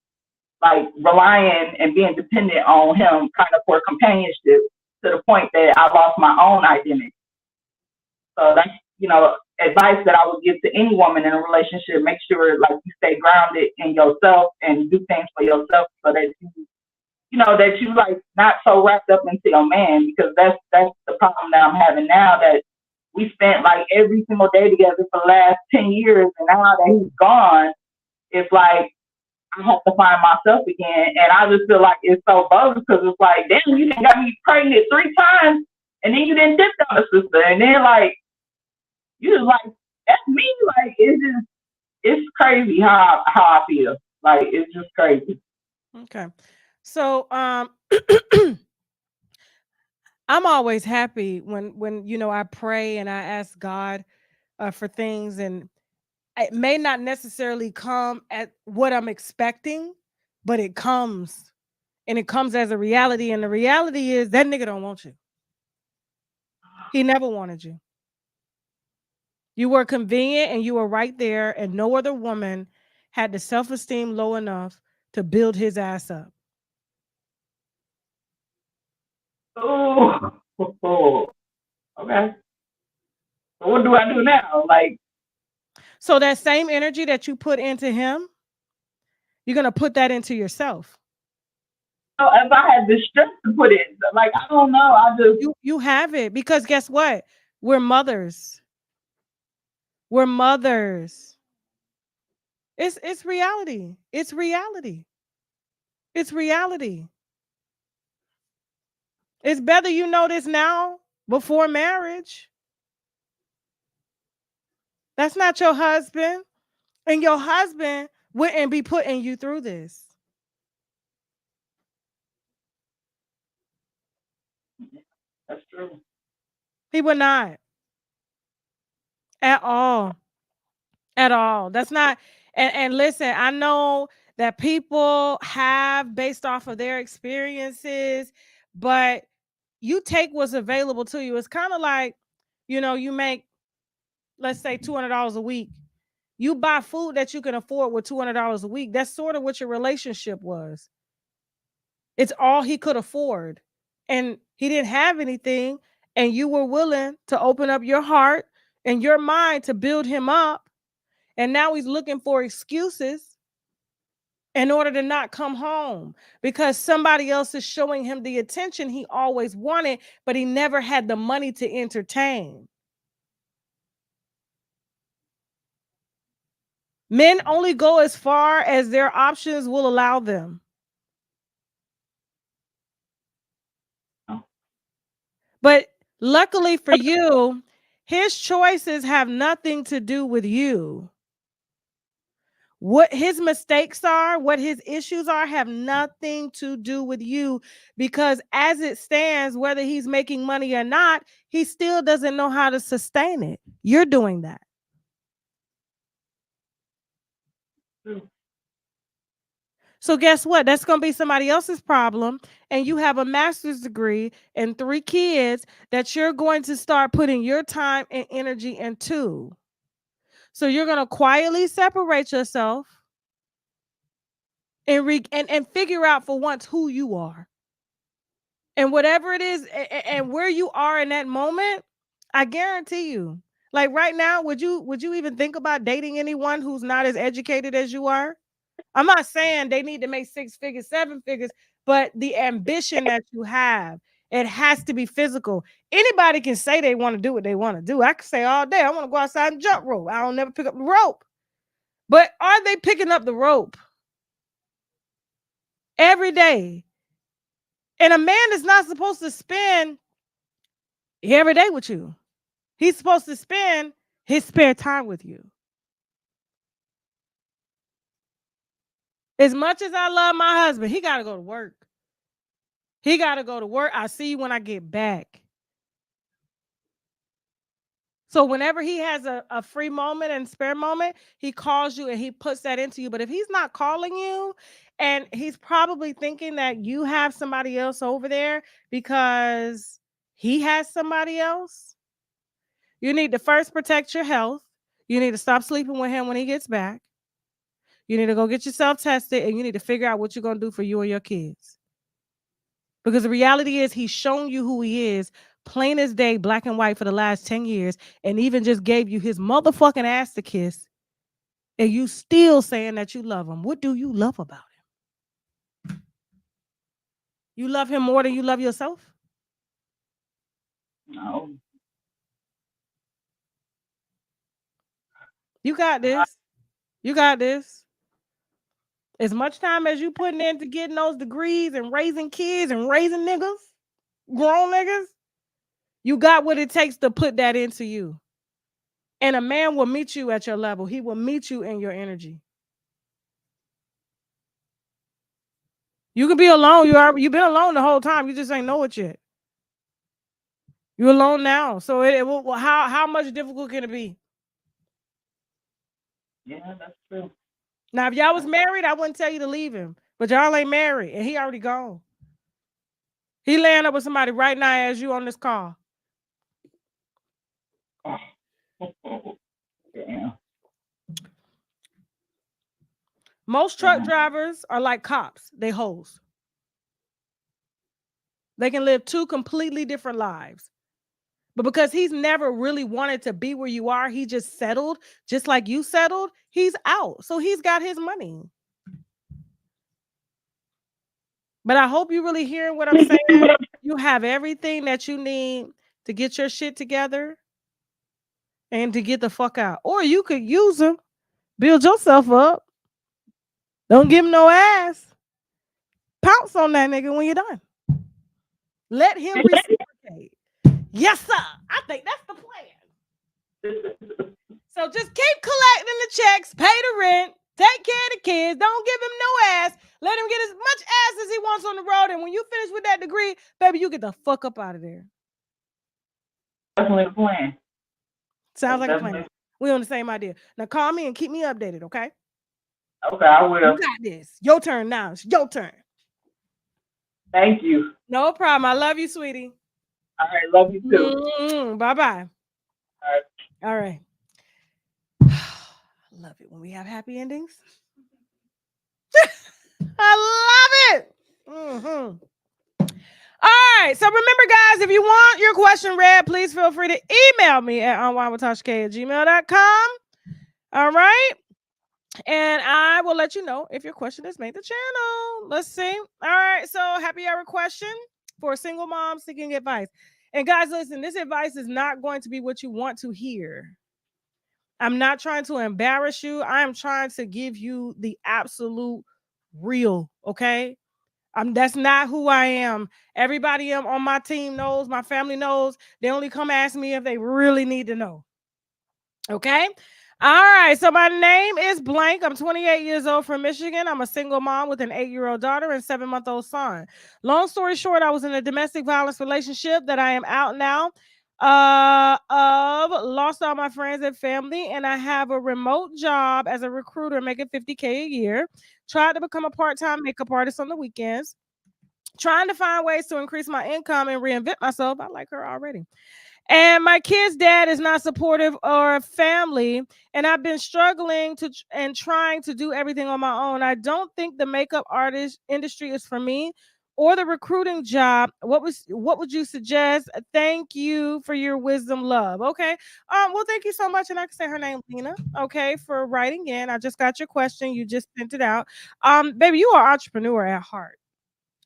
like relying and being dependent on him kind of for companionship to the point that I lost my own identity. So that's, advice that I would give to any woman in a relationship. Make sure like you stay grounded in yourself and do things for yourself so that that you like not so wrapped up into your man, because that's the problem that I'm having now, that we spent like every single day together for the last 10 years, and now that he's gone, it's like I have to find myself again. And I just feel like it's so bogus because it's like, damn, you done got me pregnant 3 times and then you didn't dip on a sister. And then like, you just like, that's me. Like, it's crazy how I feel. Like, it's just crazy. Okay. So I'm always happy when I pray and I ask God for things, and it may not necessarily come at what I'm expecting, but it comes, and it comes as a reality. And the reality is that nigga don't want you. He never wanted you. You were convenient and you were right there, and no other woman had the self-esteem low enough to build his ass up. Oh, okay. So what do I do now? Like, so that same energy that you put into him, you're gonna put that into yourself. If I had the strength to put it, like I don't know, I just you have it, because guess what? We're mothers. We're mothers. It's reality. It's reality. It's reality. It's better you know this now before marriage. That's not your husband, and your husband wouldn't be putting you through this. that's true. He would not. At all. At all. That's not. And listen, I know that people have based off of their experiences, but you take what's available to you. It's kind of like, you make, let's say, $200 a week. You buy food that you can afford with $200 a week. That's sort of what your relationship was. It's all he could afford. And he didn't have anything. And you were willing to open up your heart and your mind to build him up. And now he's looking for excuses in order to not come home, because somebody else is showing him the attention he always wanted, but he never had the money to entertain. Men only go as far as their options will allow them. But luckily for you, his choices have nothing to do with you. What his mistakes are, what his issues are, have nothing to do with you, because as it stands, whether he's making money or not, he still doesn't know how to sustain it. You're doing that. So guess what? That's going to be somebody else's problem. And you have a master's degree and 3 kids that you're going to start putting your time and energy into. So you're going to quietly separate yourself and figure out for once who you are. And whatever it is and where you are in that moment, I guarantee you, like right now, would you even think about dating anyone who's not as educated as you are? I'm not saying they need to make 6 figures, 7 figures, but the ambition that you have, it has to be physical. Anybody can say they want to do what they want to do. I can say all day, I want to go outside and jump rope. I don't never pick up the rope. But are they picking up the rope every day? And a man is not supposed to spend every day with you. He's supposed to spend his spare time with you. As much as I love my husband, he got to go to work. He got to go to work. I'll see you when I get back. So whenever he has a free moment and spare moment, he calls you and he puts that into you. But if he's not calling you, and he's probably thinking that you have somebody else over there because he has somebody else, you need to first protect your health. You need to stop sleeping with him when he gets back. You need to go get yourself tested, and you need to figure out what you're going to do for you and your kids. Because the reality is he's shown you who he is, plain as day, black and white, for the last 10 years, and even just gave you his motherfucking ass to kiss, and you still saying that you love him. What do you love about him? You love him more than you love yourself? No. You got this. You got this. As much time as you putting into getting those degrees and raising kids and raising niggas, grown niggas, you got what it takes to put that into you. And a man will meet you at your level. He will meet you in your energy. You can be alone. You've been alone the whole time. You just ain't know it yet. You're alone now. So how much difficult can it be? Yeah, that's true. Now, if y'all was married, I wouldn't tell you to leave him. But y'all ain't married, and he already gone. He laying up with somebody right now as you on this call. Yeah. Most truck drivers are like cops. They hoes. They can live 2 completely different lives. But because he's never really wanted to be where you are, he just settled, just like you settled, he's out. So he's got his money. But I hope you're really hearing what I'm saying. You have everything that you need to get your shit together and to get the fuck out. Or you could use them, build yourself up. Don't give him no ass. Pounce on that nigga when you're done. Let him reciprocate. Yes, sir. I think that's the plan. So just keep collecting the checks, pay the rent, take care of the kids. Don't give him no ass. Let him get as much ass as he wants on the road. And when you finish with that degree, baby, you get the fuck up out of there. Definitely a plan. Sounds like a plan. We on the same idea. Now call me and keep me updated, okay? Okay, I will. You got this. Your turn now. It's your turn. Thank you. No problem. I love you, sweetie. All right, love you too. Bye-bye. All right. All right. Love it when we have happy endings. I love it. All right. So remember, guys, if you want your question read, please feel free to email me at unwinewithtashak@gmail.com. All right. And I will let you know if your question has made the channel. Let's see. All right. So happy hour question for a single mom seeking advice. And guys, listen, this advice is not going to be what you want to hear. I'm not trying to embarrass you. I am trying to give you the absolute real, okay? That's not who I am. Everybody on my team knows, my family knows. They only come ask me if they really need to know. Okay. All right. So my name is Blank. I'm 28 years old from Michigan. I'm a single mom with an 8-year-old daughter and 7-month-old son. Long story short, I was in a domestic violence relationship that I am out now. Of lost all my friends and family, and I have a remote job as a recruiter making $50K a year. Tried to become a part-time makeup artist on the weekends. Trying to find ways to increase my income and reinvent myself. I like her already. And my kid's dad is not supportive or family, and I've been struggling and trying to do everything on my own. I don't think the makeup artist industry is for me or the recruiting job. What would you suggest? Thank you for your wisdom, love. Okay. Well, thank you so much. And I can say her name, Lena. Okay, for writing in. I just got your question. You just sent it out. Baby, you are an entrepreneur at heart.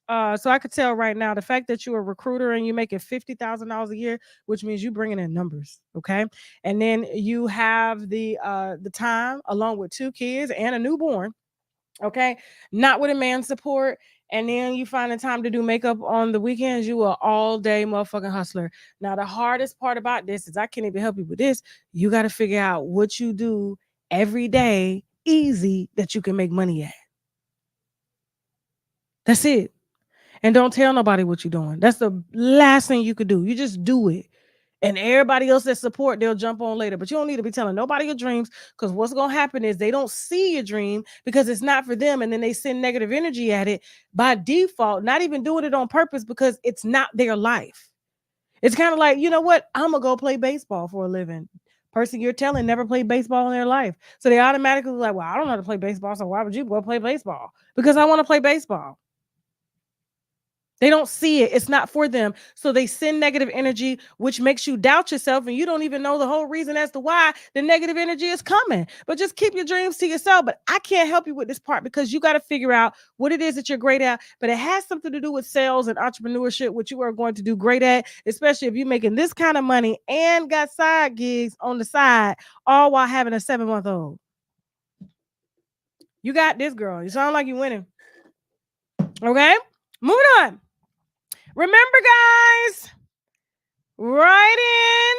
So I could tell right now the fact that you're a recruiter and you making $50,000 a year, which means you bringing in numbers, okay? And then you have the time along with 2 kids and a newborn, okay? Not with a man's support, and then you find the time to do makeup on the weekends. You are all day motherfucking hustler. Now the hardest part about this is I can't even help you with this. You got to figure out what you do every day, easy that you can make money at. That's it. And don't tell nobody what you're doing. That's the last thing you could do. You just do it. And everybody else that support, they'll jump on later. But you don't need to be telling nobody your dreams, because what's going to happen is they don't see your dream because it's not for them. And then they send negative energy at it by default, not even doing it on purpose because it's not their life. It's kind of like, you know what? I'm going to go play baseball for a living. Person you're telling never played baseball in their life. So they automatically like, well, I don't know how to play baseball. So why would you go play baseball? Because I want to play baseball. They don't see it. It's not for them. So they send negative energy, which makes you doubt yourself. And you don't even know the whole reason as to why the negative energy is coming. But just keep your dreams to yourself. But I can't help you with this part because you got to figure out what it is that you're great at. But it has something to do with sales and entrepreneurship, which you are going to do great at, especially if you're making this kind of money and got side gigs on the side, all while having a 7-month-old. You got this, girl. You sound like you're winning. Okay? Moving on. Remember, guys, write in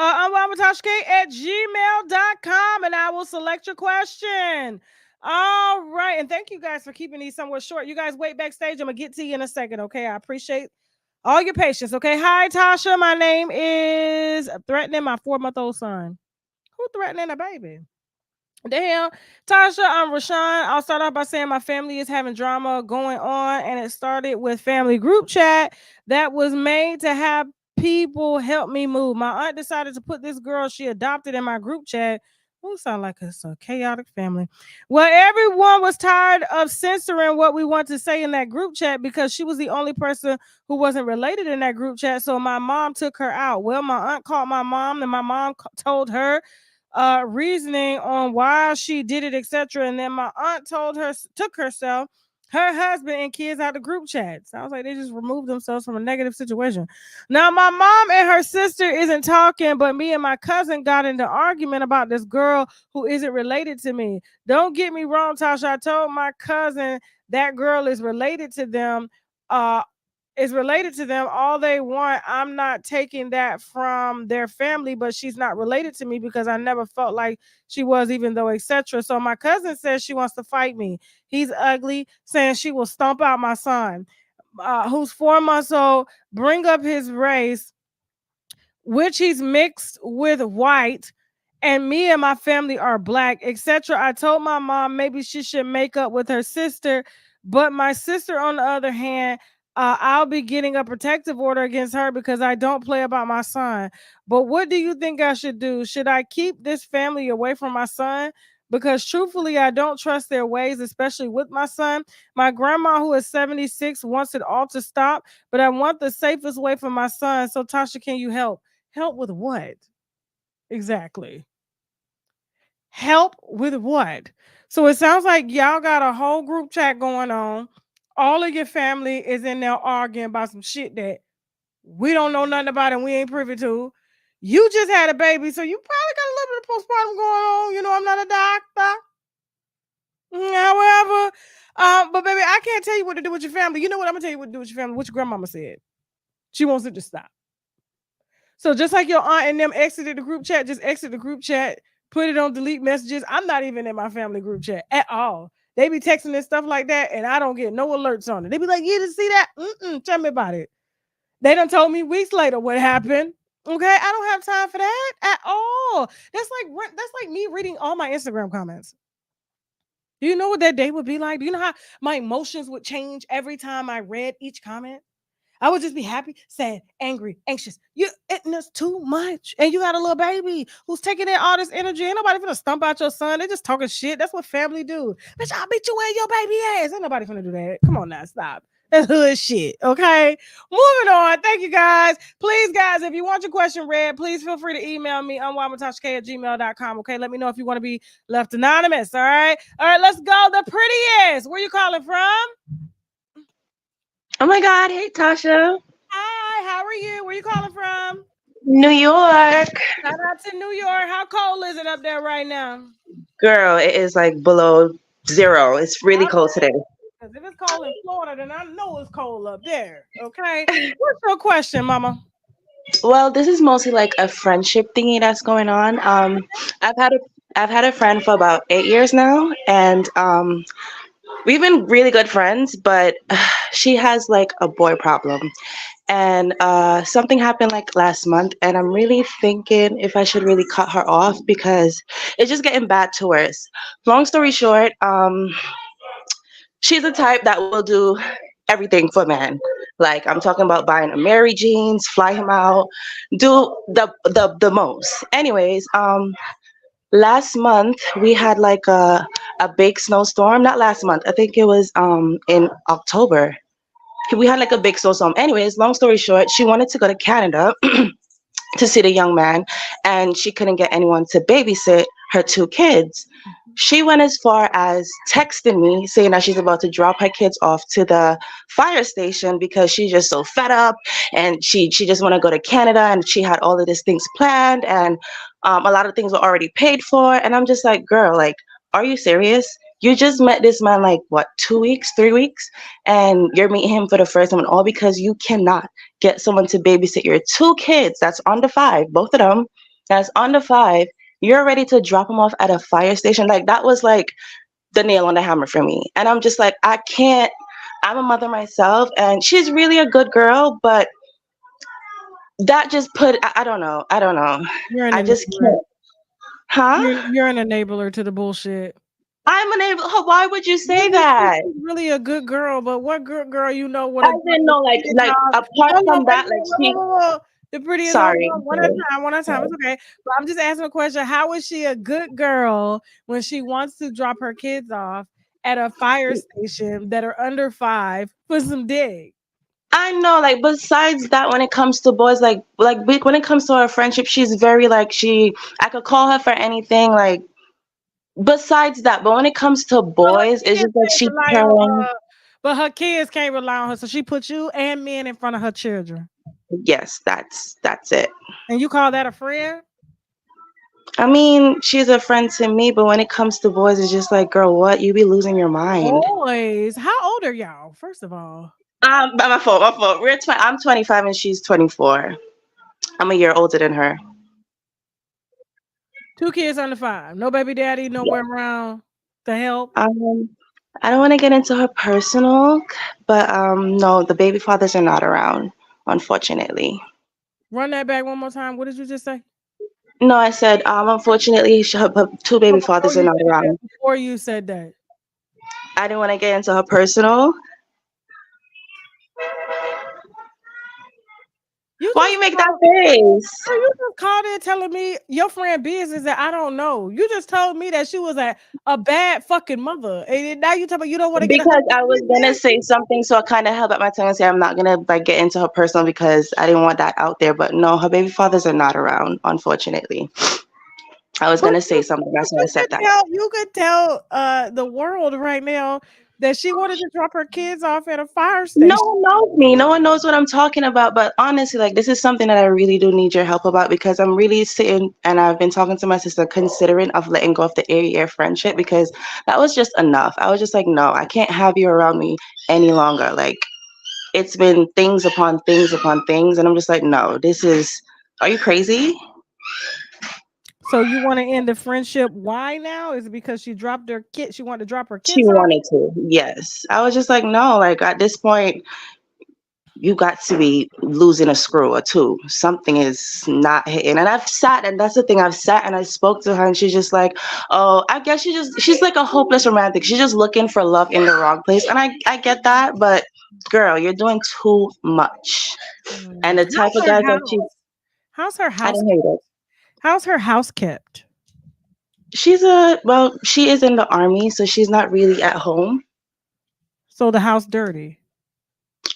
unwinewithtashak@gmail.com and I will select your question. All right. And thank you guys for keeping these somewhat short. You guys wait backstage. I'm going to get to you in a second. Okay. I appreciate all your patience. Okay. Hi, Tasha. My name is threatening my 4-month-old son. Who threatening a baby? The hell, Tasha, I'm Rashawn. I'll start off by saying my family is having drama going on, and it started with family group chat that was made to have people help me move. My aunt decided to put this girl she adopted in my group chat. Who sound like it's a chaotic family. Well, everyone was tired of censoring what we want to say in that group chat because she was the only person who wasn't related in that group chat. So my mom took her out. Well, my aunt called my mom, and my mom told her reasoning on why she did it, etc. And then my aunt took herself, her husband, and kids out the group chat. Sounds like they just removed themselves from a negative situation. Now, my mom and her sister isn't talking, but me and my cousin got into argument about this girl who isn't related to me. Don't get me wrong, Tasha. I told my cousin that girl is related to them. All they want. I'm not taking that from their family, but she's not related to me because I never felt like she was, even though etc. So my cousin says she wants to fight me. He's ugly, saying she will stomp out my son, who's 4 months old, bring up his race, which he's mixed with white, and me and my family are black, etc. I told my mom maybe she should make up with her sister, but my sister, on the other hand, I'll be getting a protective order against her because I don't play about my son. But what do you think I should do? Should I keep this family away from my son? Because truthfully, I don't trust their ways, especially with my son. My grandma, who is 76, wants it all to stop, but I want the safest way for my son. So, Tasha, can you help? Help with what? Exactly. Help with what? So it sounds like y'all got a whole group chat going on. All of your family is in there arguing about some shit that we don't know nothing about and we ain't privy to. You just had a baby, so you probably got a little postpartum going on. You know, I'm not a doctor. However, but baby, I can't tell you what to do with your family. You know what? I'm gonna tell you what to do with your family. What your grandmama said. She wants it to stop. So just like your aunt and them exited the group chat, just exit the group chat, put it on delete messages. I'm not even in my family group chat at all. They be texting and stuff like that, and I don't get no alerts on it. They be like, "You didn't see that? Tell me about it." They done told me weeks later what happened. Okay, I don't have time for that at all. That's like me reading all my Instagram comments. Do you know what that day would be like? Do you know how my emotions would change every time I read each comment? I would just be happy, sad, angry, anxious. It's too much. And you got a little baby who's taking in all this energy. Ain't nobody finna stump out your son. They just talking shit. That's what family do. Bitch, I'll beat you in your baby ass. Ain't nobody finna do that. Come on now, stop. That's hood shit. Okay. Moving on. Thank you guys. Please, guys, if you want your question read, please feel free to email me unwindwithtashak@gmail.com. Okay. Let me know if you want to be left anonymous. All right. All right, let's go. The prettiest. Where you calling from? Oh my God. Hey, Tasha. Hi, how are you? Where you calling from? New York. Shout out to New York. How cold is it up there right now? Girl, it is like below zero. It's really cold today. Because if it's cold in Florida, then I know it's cold up there. Okay. What's your question, Mama? Well, this is mostly like a friendship thingy that's going on. I've had a I've had a friend for about 8 years now, and we've been really good friends, but she has like a boy problem. And something happened like last month, and I'm really thinking if I should really cut her off because it's just getting bad to worse. Long story short, she's the type that will do everything for man. Like I'm talking about buying a Mary jeans, fly him out, do the most. Anyways, last month we had like a big snowstorm. Not last month, I think it was in October. We had like a big snowstorm. Anyways, long story short, she wanted to go to Canada to see the young man, and she couldn't get anyone to babysit her two kids. She went as far as texting me saying that she's about to drop her kids off to the fire station because she's just so fed up, and she just want to go to Canada, and she had all of these things planned, and a lot of things were already paid for. And I'm just like, girl, like, are you serious? You just met this man like what, 2 weeks, 3 weeks, and you're meeting him for the first time, and all because you cannot get someone to babysit your two kids that's under five, both of them, that's under five. You're ready to drop them off at a fire station. Like that was like the nail on the hammer for me. And I'm just like, I can't. I'm a mother myself, and she's really a good girl, but that just put. I don't know. I don't know. You're an I just enabler. can't. Huh? You're an enabler to the bullshit. I'm unable. Why would you say She's that? really a good girl, but what good girl you know what I a didn't know. Like apart hold on, from that, like she. the prettiest Sorry. one at a time, one at a time. It's okay. But I'm just asking a question. How is she a good girl when she wants to drop her kids off at a fire station that are under five for some dick? I know, like besides that, when it comes to boys, when it comes to our friendship, she's very like she. I could call her for anything. Like besides that, but when it comes to boys, it's just like she caring. But her kids can't rely on her, so she puts you and men in front of her children. Yes, that's it. And you call that a friend? I mean, she's a friend to me, but when it comes to boys, it's just like, girl, what? You be losing your mind. Boys, how old are y'all? First of all, My fault, my fault. I'm 25 and she's 24. I'm a year older than her. two kids under five, no baby daddy, nowhere around to help. I don't want to get into her personal, but no, the baby fathers are not around, unfortunately. Run that back one more time. What did you just say? No, I said, unfortunately, her two baby fathers are not around. Before you said that, I didn't want to get into her personal. Why you make that face? You just called in telling me your friend business that I don't know. You just told me that she was a bad fucking mother, and now you tell me you don't want to get. Because I was gonna say something, so I kind of held up my tongue and say I'm not gonna like get into her personal because I didn't want that out there. But no, her baby fathers are not around, unfortunately. I was gonna say something, that's why I said that. You could tell the world right now that she wanted to drop her kids off at a fire No station. one knows me. No one knows what I'm talking about. But honestly, like this is something that I really do need your help about because I'm really sitting and I've been talking to my sister, considering of letting go of the air friendship because that was just enough. I was just like, no, I can't have you around me any longer. Like it's been things upon things upon things, and I'm just like, no, this is. Are you crazy? So you want to end the friendship? Why now? Is it because she dropped her kid? She wanted to drop her She kids off? wanted to. Yes, I was just like, no. Like at this point, you got to be losing a screw or two. Something is not hitting. And I've sat, and that's the thing, I've sat and I spoke to her, and she's just like, oh, I guess she's like a hopeless romantic. She's just looking for love in the wrong place. And I get that, but girl, you're doing too much. And the type How's of her guys that house? How's her I house? didn't hate it. How's her house kept? Well, she is in the army, so she's not really at home. So the house dirty.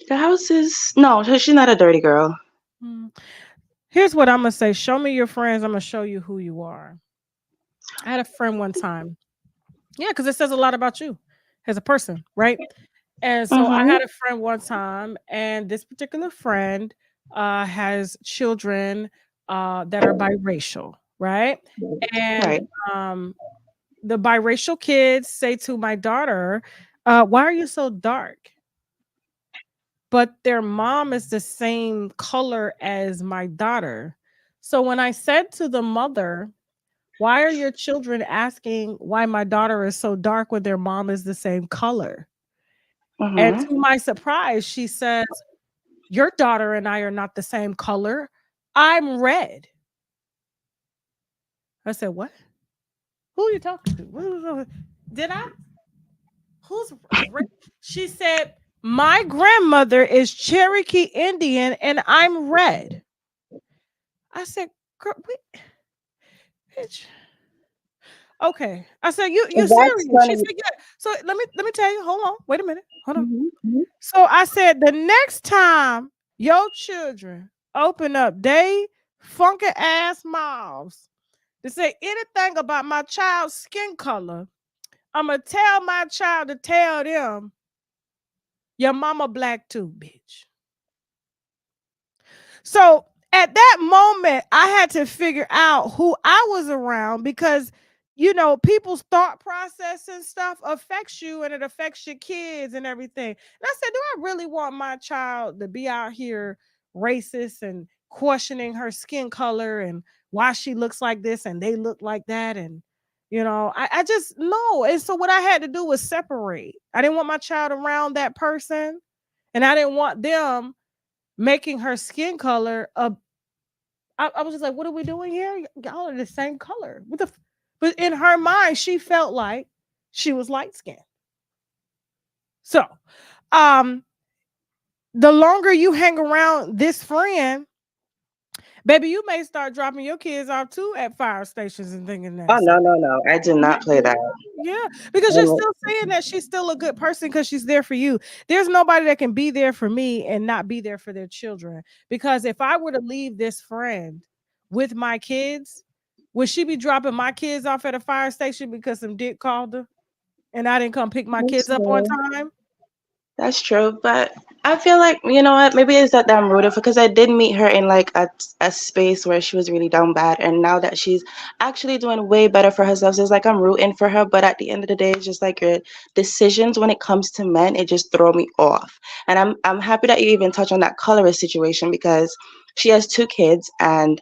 The house is, no, she's not a dirty girl. Hmm. Here's what I'm gonna say. Show me your friends. I'm gonna show you who you are. I had a friend one time. Yeah, because it says a lot about you as a person, right? And so I Mm-hmm. had a friend one time, and this particular friend has children that are biracial, right? And Right. um, the biracial kids say to my daughter, "Why are you so dark?" But their mom is the same color as my daughter. So when I said to the mother, "Why are your children asking why my daughter is so dark when their mom is the same color?" And Mm-hmm. to my surprise, she says, "Your daughter and I are not the same color. I'm red." I said, "What? Who are you talking to? Did I? Who's red?" She said, "My grandmother is Cherokee Indian and I'm red." I said, "Girl, bitch." Okay. I said, "You That's serious?" She funny. said, "Yeah." So let me tell you. Hold on. Wait a minute. Hold on. Mm-hmm. So I said, "The next time your children open up they funky ass mouths to say anything about my child's skin color, I'm gonna tell my child to tell them your mama black too, bitch." So at that moment, I had to figure out who I was around because people's thought process and stuff affects you and it affects your kids and everything. And I said, do I really want my child to be out here racist and questioning her skin color and why she looks like this and they look like that? And I just no. And so what I had to do was separate. I didn't want my child around that person, and I didn't want them making her skin color a I was just like, what are we doing here? Y'all are the same color. But in her mind, she felt like she was light skinned. So um the longer you hang around this friend, baby, you may start dropping your kids off too at fire stations and thinking Oh that's no, no, no! I do not play that. yeah, because you're And still saying that she's still a good person because she's there for you. There's nobody that can be there for me and not be there for their children. Because if I were to leave this friend with my kids, would she be dropping my kids off at a fire station because some dick called her and I didn't come pick my that's kids up on true. time? That's true, but I feel like you know what? Maybe it's that I'm rooting for because I did meet her in like a space where she was really down bad, and now that she's actually doing way better for herself, so it's like I'm rooting for her. But at the end of the day, it's just like your decisions when it comes to men, it just throw me off. And I'm happy that you even touch on that colorist situation because she has two kids and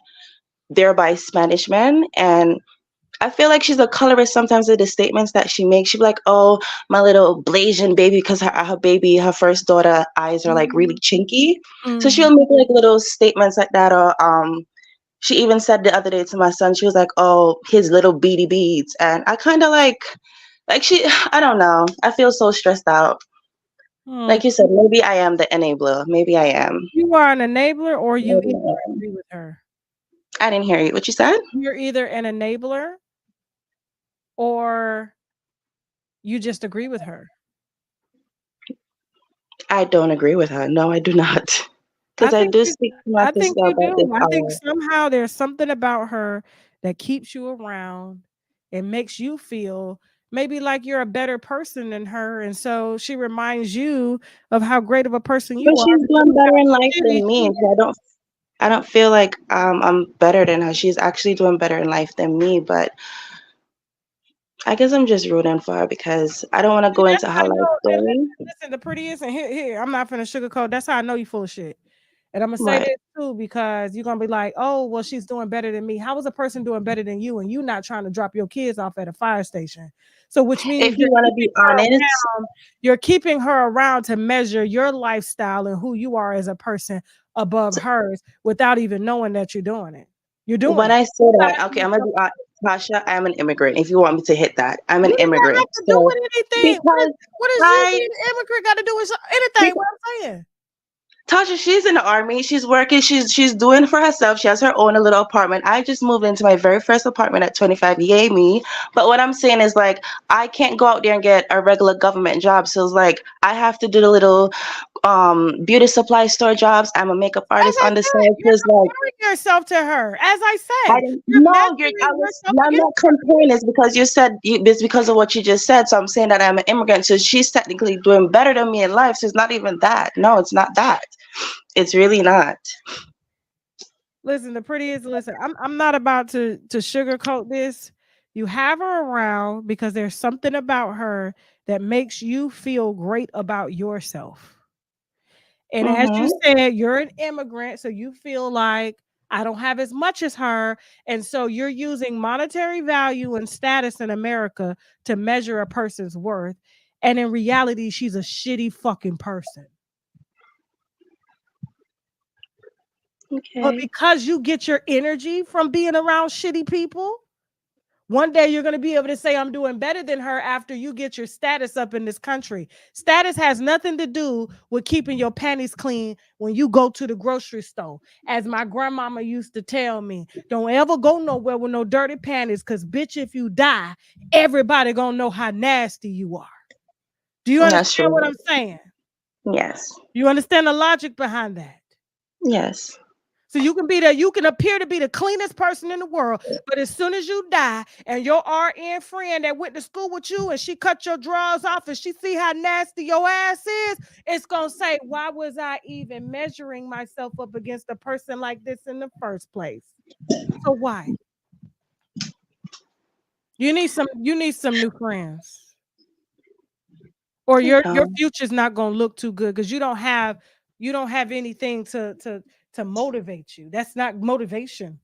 they're by Spanish men, and I feel like she's a colorist sometimes with the statements that she makes. She'd be like, "Oh, my little Blasian baby," because her first daughter eyes are like really chinky. So Mhm. she'll make like little statements like that. Or she even said the other day to my son, she was like, "Oh, his little beady beads," and I kind of like she. I don't know. I feel so stressed out. Mm. Like you said, maybe I am the enabler. Maybe I am. You are an enabler or you Maybe either I am. agree with her. I didn't hear you. What you said? You're either an enabler or you just agree with her. I don't agree with her. No, I do not. I Because I think do you speak to my I think sister you about this do. I a think lot. somehow there's something about her that keeps you around. It makes you feel maybe like you're a better person than her, and so she reminds you of how great of a person But you are she's because doing you better got in life shitty than me. kids. I don't feel like I'm better than her. She's actually doing better in life than me, but I guess I'm just rooting for her because I don't want to See, go that's into how her I life know. And story. listen, the prettiest, and here, I'm not finna sugarcoat. That's how I know you full of shit. And I'm gonna say Right. this too because you're gonna be like, oh, well, she's doing better than me. How is a person doing better than you and you not trying to drop your kids off at a fire station? So, which If means you want to be honest, you're keeping her around to measure your lifestyle and who you are as a person above hers without even knowing that you're doing it. You're doing when it. I say You're not that, making okay, I'm gonna yourself. be honest. Tasha, I'm an immigrant. If you want me to hit that, I'm You an do not immigrant. have to do So with anything. because What is you I being an immigrant got to do with anything? What I'm saying? Tasha, she's in the army. She's working. She's doing for herself. She has her own little apartment. I just moved into my very first apartment at 25. Yay me! But what I'm saying is like I can't go out there and get a regular government job. So it's like I have to do the little beauty supply store jobs. I'm a makeup As artist I on the said, side. you're Cause like comparing yourself to her. As I I said, don't you're no, you're. measuring yourself I'm against not comparing this because you said it's because of what you just said. So I'm saying that I'm an immigrant. So she's technically doing better than me in life. So it's not even that. No, it's not that. It's really not. listen, the prettiest listen, I'm not about to sugarcoat this. You have her around because there's something about her that makes you feel great about yourself. And as you Mhm. said, you're an immigrant, so you feel like I don't have as much as her. And so you're using monetary value and status in America to measure a person's worth. And in reality, she's a shitty fucking person. But Okay. because you get your energy from being around shitty people, one day you're going to be able to say, I'm doing better than her after you get your status up in this country. Status has nothing to do with keeping your panties clean when you go to the grocery store. As my grandmama used to tell me, don't ever go nowhere with no dirty panties because, bitch, if you die, everybody going to know how nasty you are. Do you That's understand what true. I'm saying? Yes. You understand the logic behind that? Yes. So you can appear to be the cleanest person in the world, but as soon as you die and your RN friend that went to school with you and she cut your drawers off and she see how nasty your ass is, it's gonna say, why was I even measuring myself up against a person like this in the first place? So why? You need some new friends. Or I your know. future's not gonna look too good because you don't have anything to motivate you. That's not motivation.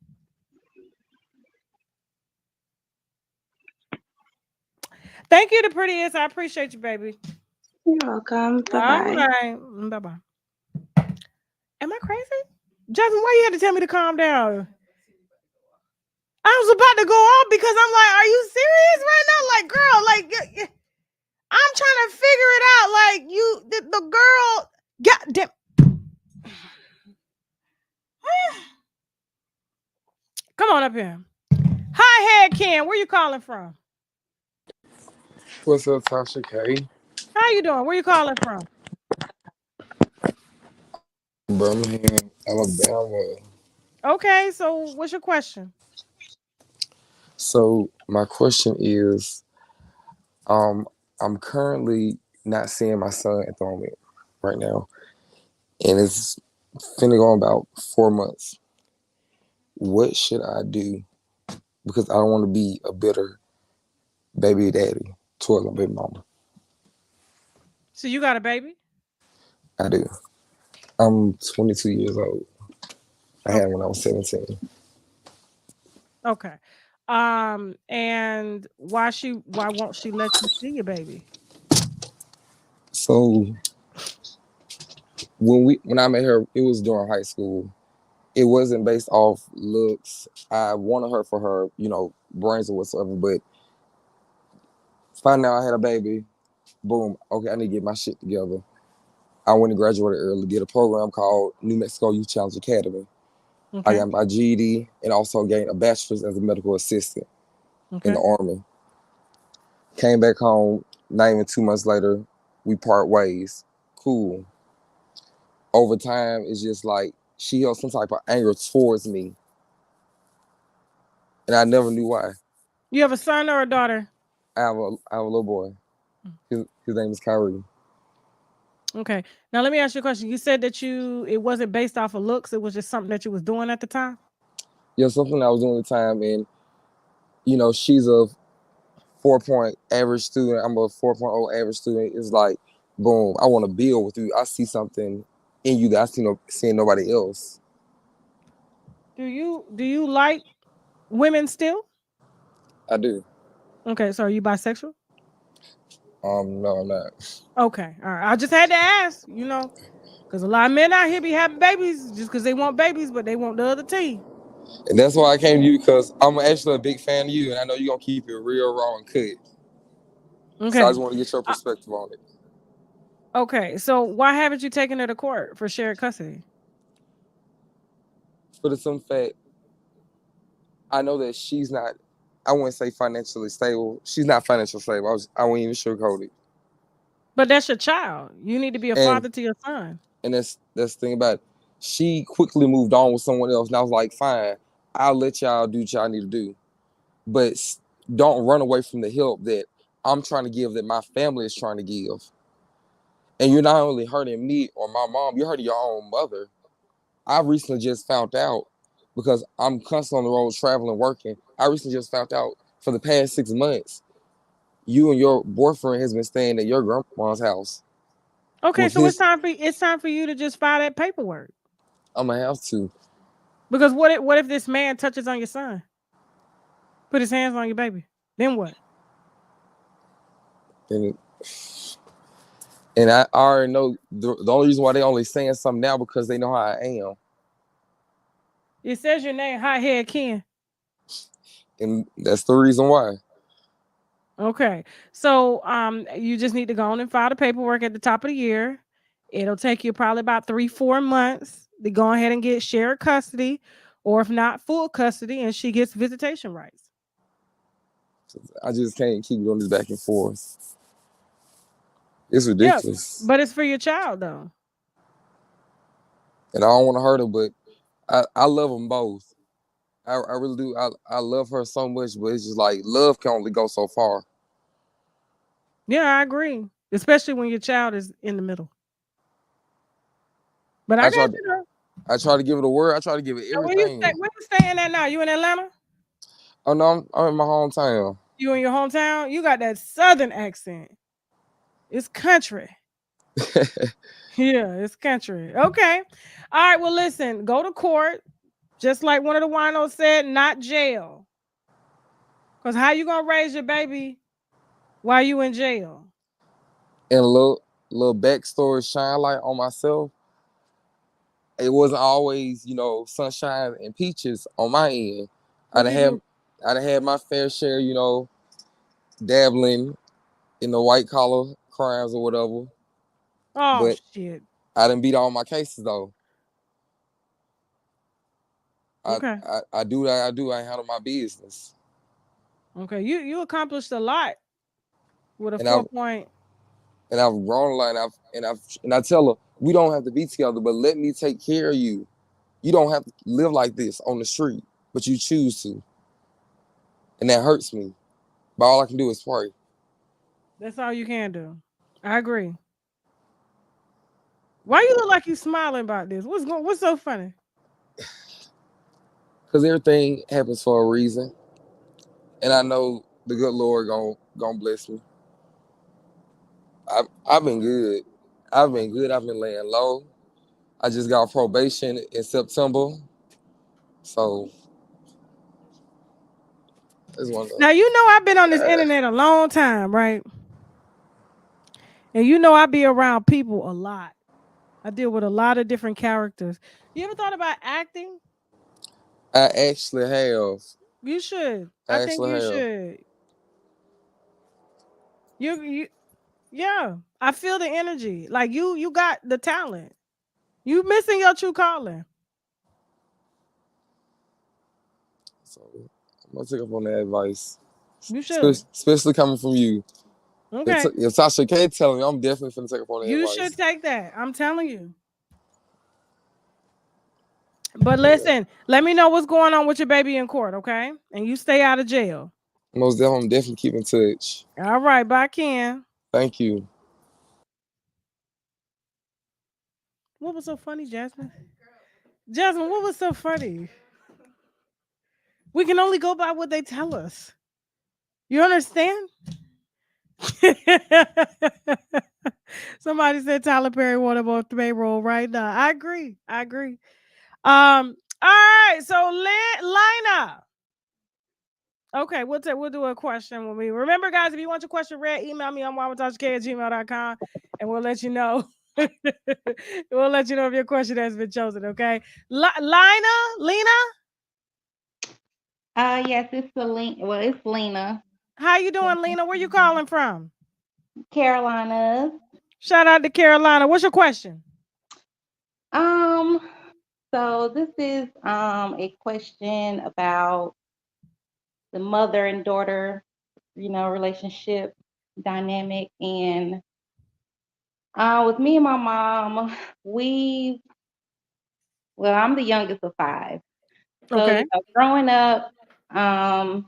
Thank you, the prettiest. I appreciate you, baby. You're welcome. Bye All bye. right. Bye bye. Am I crazy? Jasmine, why you had to tell me to calm down? I was about to go off because I'm like, are you serious right now? Like, girl, I'm trying to figure it out. Like, the girl, God damn. Come on up here. Hi, head Ken. Where you calling from? What's up, Tasha K? How you doing? Where you calling from? Birmingham, Alabama. Okay, so what's your question? So my question is, um, I'm currently not seeing my son at the moment, right now, and it's finna go on about 4 months. What should I do? Because I don't want to be a bitter baby daddy towards my baby mama. So you got a baby? I do. I'm 22 years old. I had him Okay. when I was 17. Okay. And why won't she let you see your baby? So when I met her, it was during high school. It wasn't based off looks. I wanted her for her, brains or whatsoever. But finding out I had a baby, boom. Okay, I need to get my shit together. I went and graduated early. Did a program called New Mexico Youth Challenge Academy. I Okay. got my GED and also gained a bachelor's as a medical assistant in the Okay. Army. Came back home. Not even 2 months later, we part ways. Cool. Over time, it's just like she held some type of anger towards me, and I never knew why. You have a son or a daughter? I have a little boy. His name is Kyrie. Okay. Now let me ask you a question. You said that it wasn't based off of looks, it was just something that you was doing at the time? Yeah, something I was doing at the time, and she's a 4 point average student. I'm a 4.0 average student. It's like, boom, I want to build with you. I see something in you that I seeing nobody else. Do you like women still? I do. Okay, so are you bisexual? No, I'm not. Okay, all right. I just had to ask, because a lot of men out here be having babies just because they want babies, but they want the other team. And that's why I came to you, because I'm actually a big fan of you, and I know you're gonna keep it real raw and cut. So I Okay. just want to get your Uh, perspective on it. okay, so why haven't you taken her to court for shared custody? For the simple fact, I know that she's not. I wouldn't say financially stable. She's not financially stable. I wouldn't even sugarcoat it. But that's your child. You need to be a And father to your son. that's the thing about it. She quickly moved on with someone else, and I was like, fine, I'll let y'all do what y'all need to do, but don't run away from the help that I'm trying to give, that my family is trying to give. And you're not only hurting me or my mom, you're hurting your own mother. I recently just found out, because I'm constantly on the road traveling, working. I recently just found out, for the past 6 months, you and your boyfriend has been staying at your grandma's house Okay, with so it's his. time for you to just file that paperwork. I'm gonna have to. Because what if this man touches on your son? Put his hands on your baby. Then what? And I already know the only reason why they only saying something now, because they know how I am, It says your name, Hot Head Ken. and that's the reason why. Okay. So you just need to go on and file the paperwork at the top of the year. It'll take you probably about 3-4 months to go ahead and get shared custody, or if not full custody, and she gets visitation rights. I just can't keep doing this back and forth. It's Yeah, ridiculous, but it's for your child though. and I don't want to hurt her, but I love them both. I really do. I love her so much, but it's just like love can only go so far. Yeah, I agree. Especially when your child is in the middle. But I I got tried to, you though. I try to give it a word. I try to give it So where everything. you staying at now? You in Atlanta? Oh no, I'm in my hometown. You in your hometown? You got that southern accent. It's country. Yeah, it's country. Okay. All right. Well, listen, go to court. Just like one of the winos said, not jail. Because how you gonna raise your baby while you in jail? And a little backstory, shine light on myself. It wasn't always, sunshine and peaches on my end. I'd What you have do? I'd have had my fair share, dabbling in the white collar crimes or whatever. Oh But shit. I didn't beat all my cases though. I Okay. I, I do that. I do. I handle my business, Okay. You accomplished a lot with a and I've 4 point. and I've grown a lot. And I tell her, we don't have to be together, but let me take care of you. You don't have to live like this on the street, but you choose to, and that hurts me. But all I can do is pray. That's all you can do. I agree. Why you look like you smiling about this? What's so funny? Because everything happens for a reason, and I know the good Lord gonna bless me. I've been good. I've been good. I've been laying low. I just got probation in September, so it's one of Now the. you know I've been on this internet a long time, right? And you know I be around people a lot. I deal with a lot of different characters. You ever thought about acting? I actually have. You should. I I think actually you have. should. You yeah. I feel the energy. Like you got the talent. You missing your true calling. So I'm gonna take up on that advice, You should. especially coming from you. Okay. If Tasha K telling me, I'm definitely finna take up on that You should advice. take that. I'm telling you. But Yeah, listen, let me know what's going on with your baby in court, okay? And you stay out of jail. Most definitely, I'm definitely keep in touch. All right, bye, Ken. Thank you. What was so funny, Jasmine? Jasmine, what was so funny? We can only go by what they tell us. You understand? Somebody said Tyler Perry wanted more payroll right now. I agree. I agree. All right. So Lina. Okay, we'll do a question when we remember, guys. If you want your question read, email me on unwinewithtashak@gmail.com and we'll let you know. We'll let you know if your question has been chosen. Okay, Lena. Yes, it's Selena. Well, it's Lena, How you doing, Lena? Where you calling from? Carolina. Shout out to Carolina. What's your question? Um, so this is a question about the mother and daughter, relationship dynamic, and with me and my mom, I'm the youngest of five. So, Okay. growing up, um,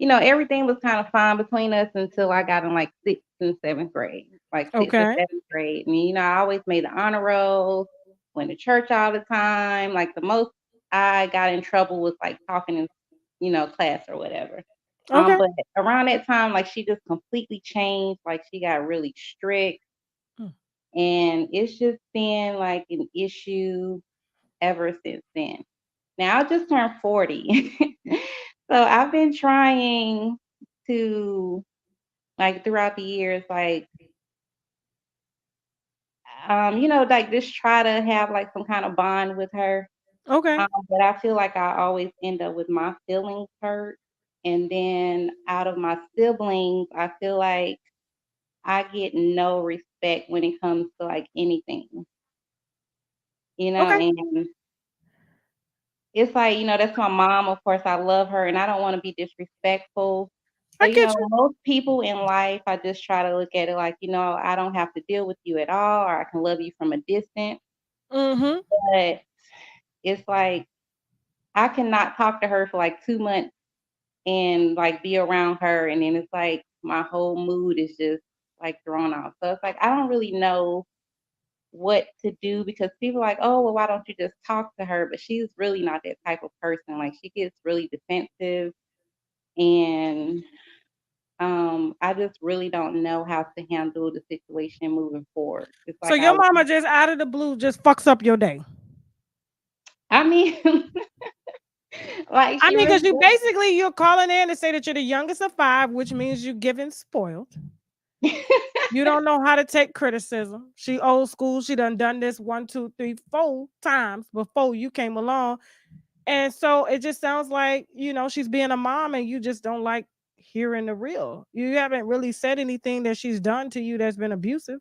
everything was kind of fine between us until I got in like sixth and seventh grade, like sixth or Okay. seventh grade. And, I always made the honor roll, went to church all the time. Like the most I got in trouble was like talking in, class or whatever. Okay. But around that time, like she just completely changed. Like she got really strict. Hmm. And it's just been like an issue ever since then. Now I just turned 40. So I've been trying to, like, throughout the years, like, like just try to have like some kind of bond with her. Okay. But I feel like I always end up with my feelings hurt. And then out of my siblings, I feel like I get no respect when it comes to like anything, Okay. and it's like, that's my mom. Of course, I love her and I don't want to be disrespectful. So, I get you. most people in life, I just try to look at it like, I don't have to deal with you at all, or I can love you from a distance. Mm-hmm. But it's like, I cannot talk to her for like 2 months and like be around her. And then it's like, my whole mood is just like thrown off. So it's like, I don't really know what to do because people are like, oh, well, why don't you just talk to her? But she's really not that type of person. Like she gets really defensive, and I just really don't know how to handle the situation moving forward. It's So like your mama just out of the blue just fucks up your day. I mean, like I she mean, really because you does. basically you're calling in to say that you're the youngest of five, which means you're giving spoiled. You don't know how to take criticism. She old school. She done this 1, 2, 3, 4 times before you came along. And so it just sounds like, she's being a mom and you just don't like hearing the real. You haven't really said anything that she's done to you that's been abusive.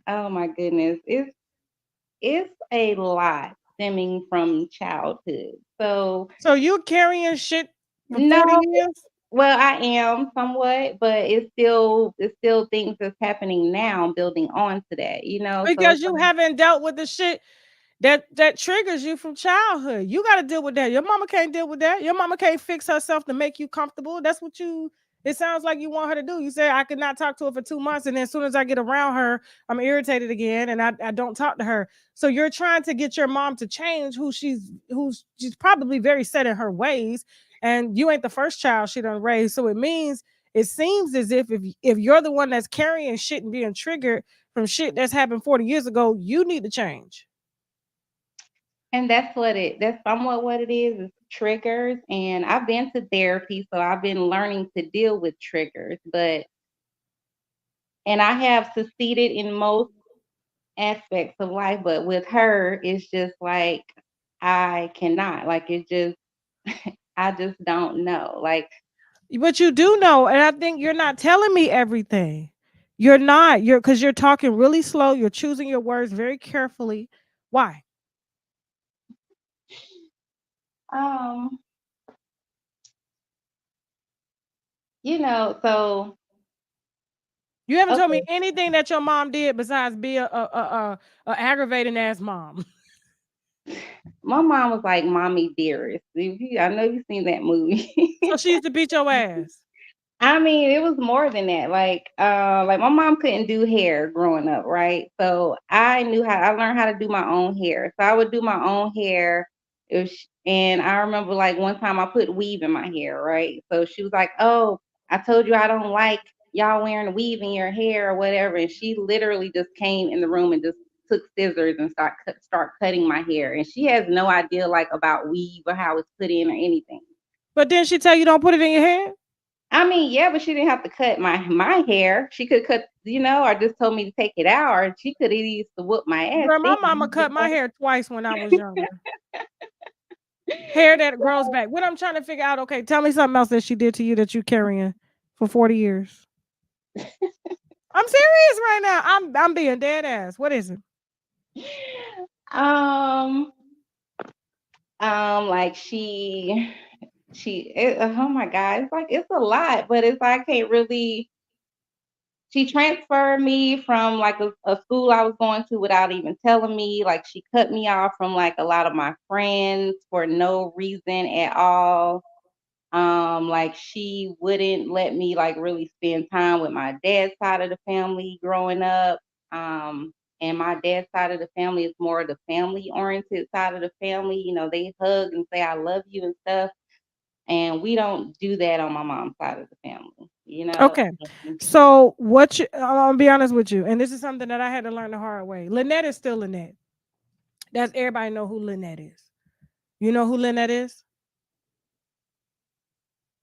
Oh my goodness, it's a lot stemming from childhood. So So you carrying shit for 40 no, years? well, I am somewhat, but it's still things that's happening now, building on to that. So Because it's you like, haven't dealt with the shit that triggers you from childhood. You got to deal with that. Your mama can't deal with that. Your mama can't fix herself to make you comfortable. That's what it sounds like you want her to do. You say I could not talk to her for 2 months, and then as soon as I get around her, I'm irritated again, and I don't talk to her. So you're trying to get your mom to change who's probably very set in her ways, and you ain't the first child she done raised. So it seems as if you're the one that's carrying shit and being triggered from shit that's happened 40 years ago, you need to change. and that's somewhat what it is triggers. And I've been to therapy, so I've been learning to deal with triggers, and I have succeeded in most aspects of life, but with her, it's just like I cannot. Like it just I just don't know. Like But you do know, and I think you're not telling me everything. You're not. You're because you're talking really slow. You're choosing your words very carefully. Why? um, so You haven't told me okay. anything that your mom did besides be a aggravating ass mom. My mom was like Mommy Dearest. I know you've seen that movie. So she used to beat your ass. I mean, it was more than that. Like my mom couldn't do hair growing up, right? So I learned how to do my own hair. So I would do my own hair. And I remember like one time I put weave in my hair, right? So she was like, "Oh, I told you I don't like y'all wearing weave in your hair or whatever." And she literally just came in the room and just took scissors and start cutting my hair. And she has no idea like about weave or how it's put in or anything. But then she tell you don't put it in your head? I mean, yeah, but she didn't have to cut my hair. She could cut, or just told me to take it out, or she could have used to whoop my ass. Girl, my mama cut my hair twice when I was younger. Hair that grows back. What I'm trying to figure out, okay, tell me something else that she did to you that you carrying for 40 years. I'm serious right now. I'm being dead ass. What is it? Like oh my God, it's like it's a lot, but it's like I can't really. She transferred me from like a school I was going to without even telling me. Like she cut me off from like a lot of my friends for no reason at all. Like she wouldn't let me like really spend time with my dad's side of the family growing up. And my dad's side of the family is more the family oriented side of the family. They hug and say I love you and stuff. And we don't do that on my mom's side of the family. Okay. So I'm gonna be honest with you, and this is something that I had to learn the hard way. Lynette is still Lynette. That's everybody know who Lynette is. You know who Lynette is?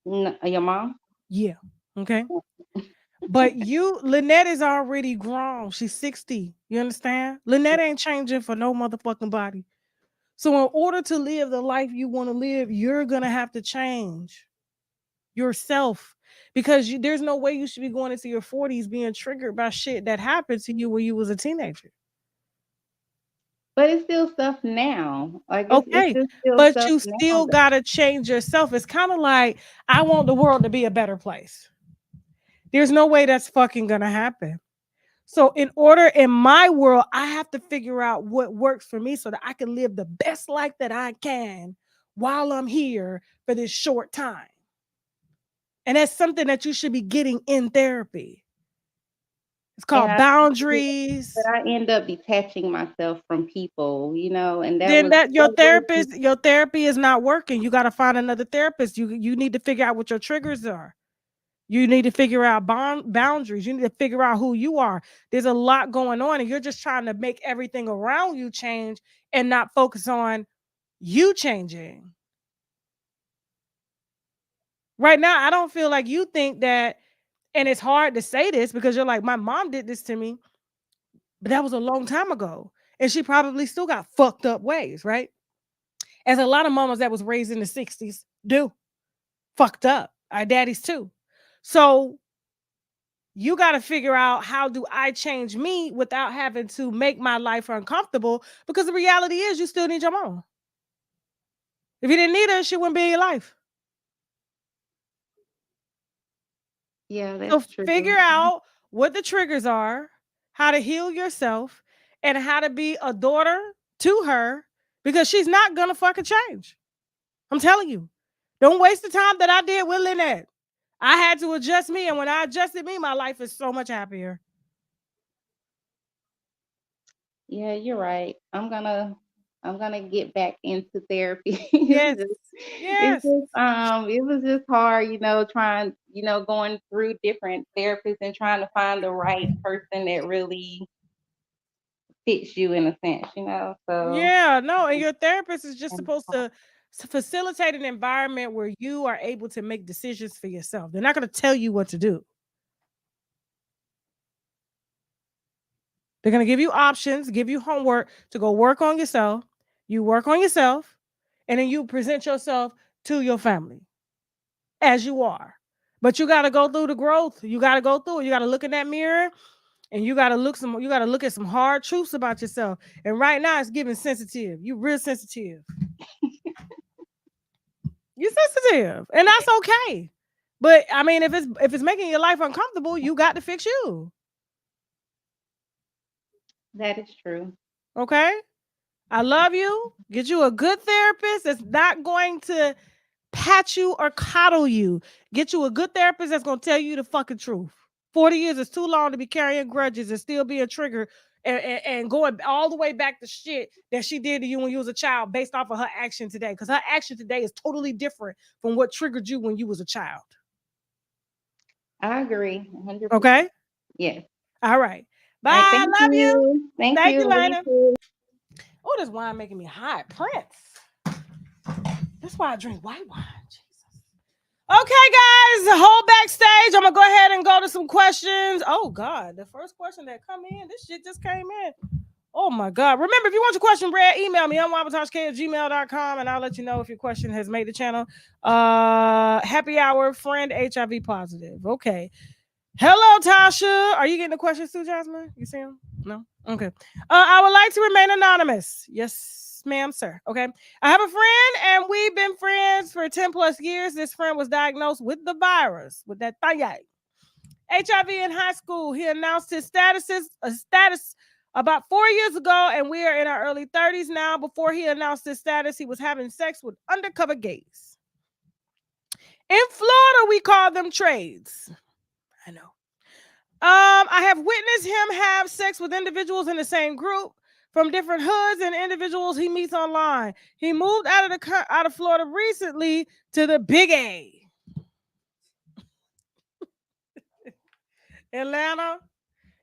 Your mom? Yeah. Okay. But Lynette is already grown. She's 60. You understand? Lynette ain't changing for no motherfucking body. So in order to live the life you want to live, you're gonna have to change yourself. Because there's no way you should be going into your 40s being triggered by shit that happened to you when you was a teenager. But it's still stuff now. Like it's Okay, just still but stuff you now. still gotta change yourself. It's kind of like I want the world to be a better place. There's no way that's fucking gonna happen. So in my world, I have to figure out what works for me so that I can live the best life that I can while I'm here for this short time. And that's something that you should be getting in therapy. It's called boundaries. But I end up detaching myself from people, and Then that your therapy is not working. You got to find another therapist. You need to figure out what your triggers are. You need to figure out boundaries. You need to figure out who you are. There's a lot going on, and you're just trying to make everything around you change and not focus on you changing. Right now, I don't feel like you think that, and it's hard to say this because you're like, my mom did this to me, but that was a long time ago. And she probably still got fucked up ways, right? As a lot of mamas that was raised in the 60s do. Fucked up. Our daddies too. So you got to figure out, how do I change me without having to make my life uncomfortable? Because the reality is you still need your mom. If you didn't need her, she wouldn't be in your life. Yeah, that's true. Figure out what the triggers are, how to heal yourself, and how to be a daughter to her, because she's not going to fucking change. I'm telling you. Don't waste the time that I did with Lynette. I had to adjust me, and when I adjusted me, my life is so much happier. Yeah, you're right. I'm gonna get back into therapy. Yes. It was just hard, trying, going through different therapists and trying to find the right person that really fits you in a sense, So yeah, no, and your therapist is just supposed to facilitate an environment where you are able to make decisions for yourself. They're not going to tell you what to do. They're going to give you options, give you homework to go work on yourself. You work on yourself, and then you present yourself to your family as you are. But you got to go through the growth. You got to go through it. You got to look in that mirror, and you got to look at some hard truths about yourself. And right now it's giving sensitive. You real sensitive. You're sensitive, and that's okay. But I mean, if it's making your life uncomfortable, you got to fix you. That is true. Okay. I love you. Get you a good therapist that's not going to pat you or coddle you. Get you a good therapist that's going to tell you the fucking truth. 40 years is too long to be carrying grudges and still being triggered and going all the way back to shit that she did to you when you was a child based off of her action today. Because her action today is totally different from what triggered you when you was a child. I agree 100%. Okay? Yes. All right. Bye. All right, thank Love you. you. Thank Thank you. you, Love you Lena. too. Oh, this wine making me hot. Prince. That's why I drink white wine. Jesus. Okay, guys, the whole backstage. I'm gonna go ahead and go to some questions. Oh God, the first question that come in, this shit just came in. Oh my God. Remember, if you want your question read, email me unwinewithtashak@gmail.com and I'll let you know if your question has made the channel. Happy hour, friend HIV positive. Okay. Hello, Tasha. Are you getting the questions too, Jasmine? You see them? No? Okay. I would like to remain anonymous. Yes, ma'am, sir. Okay. I have a friend and we've been friends for 10 plus years. This friend was diagnosed with the virus, with that HIV in high school. He announced his status about 4 years ago, and we are in our early 30s now. Before he announced his status, he was having sex with undercover gays. In Florida, we call them trades. I know. I have witnessed him have sex with individuals in the same group from different hoods and individuals he meets online. He moved out of Florida recently to the Big A. Atlanta,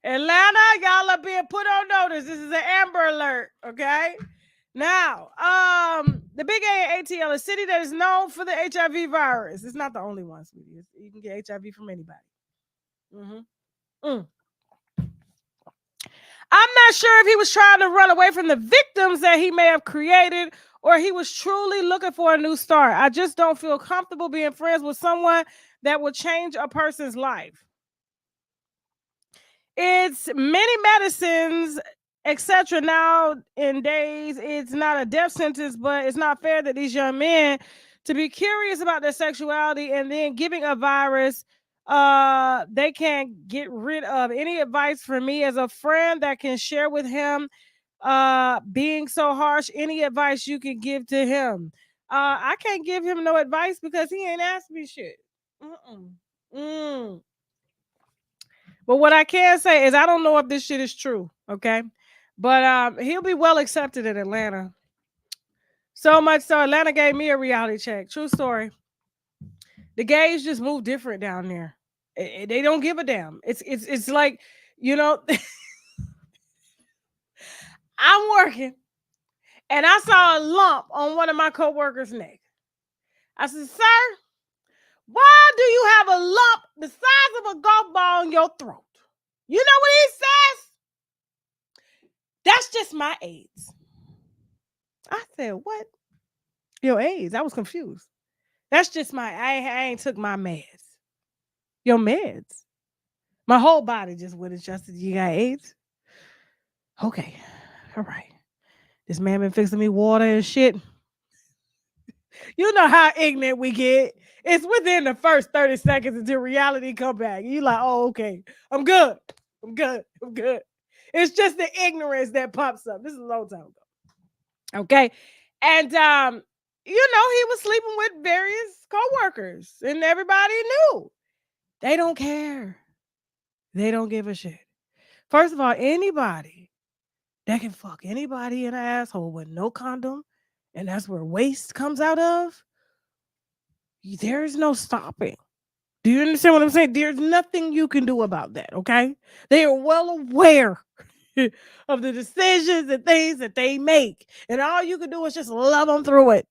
y'all are being put on notice. This is an Amber Alert, okay? Now, the Big A in ATL, a city that is known for the HIV virus. It's not the only one, sweetie. You can get HIV from anybody. I'm not sure if he was trying to run away from the victims that he may have created or he was truly looking for a new start. I just don't feel comfortable being friends with someone that will change a person's life. It's many medicines, etc. Now in days, it's not a death sentence, but it's not fair that these young men to be curious about their sexuality and then giving a virus they can't get rid of. Any advice for me as a friend that can share with him being so harsh? Any advice you can give to him? I can't give him no advice because he ain't asked me shit. But what I can say is I don't know if this shit is true, okay? But he'll be well accepted in Atlanta. So much so Atlanta gave me a reality check. True story. The gays just move different down there. They don't give a damn. It's like, you know, I'm working and I saw a lump on one of my coworkers' neck. I said, "Sir, why do you have a lump the size of a golf ball in your throat?" You know what he says? "That's just my AIDS." I said, "What? Your AIDS?" I was confused. "That's just I ain't took my meds." Your meds? My whole body just went adjusted. You got AIDS? Okay. All right. This man been fixing me water and shit. You know how ignorant we get. It's within the first 30 seconds until reality come back. You like, "Oh, okay. I'm good. I'm good. I'm good." It's just the ignorance that pops up. This is a long time ago. Okay. And he was sleeping with various coworkers, and everybody knew. They don't care. They don't give a shit. First of all, anybody that can fuck anybody in an asshole with no condom, and that's where waste comes out of, there's no stopping. Do you understand what I'm saying? There's nothing you can do about that, okay? They are well aware of the decisions and things that they make. And all you can do is just love them through it.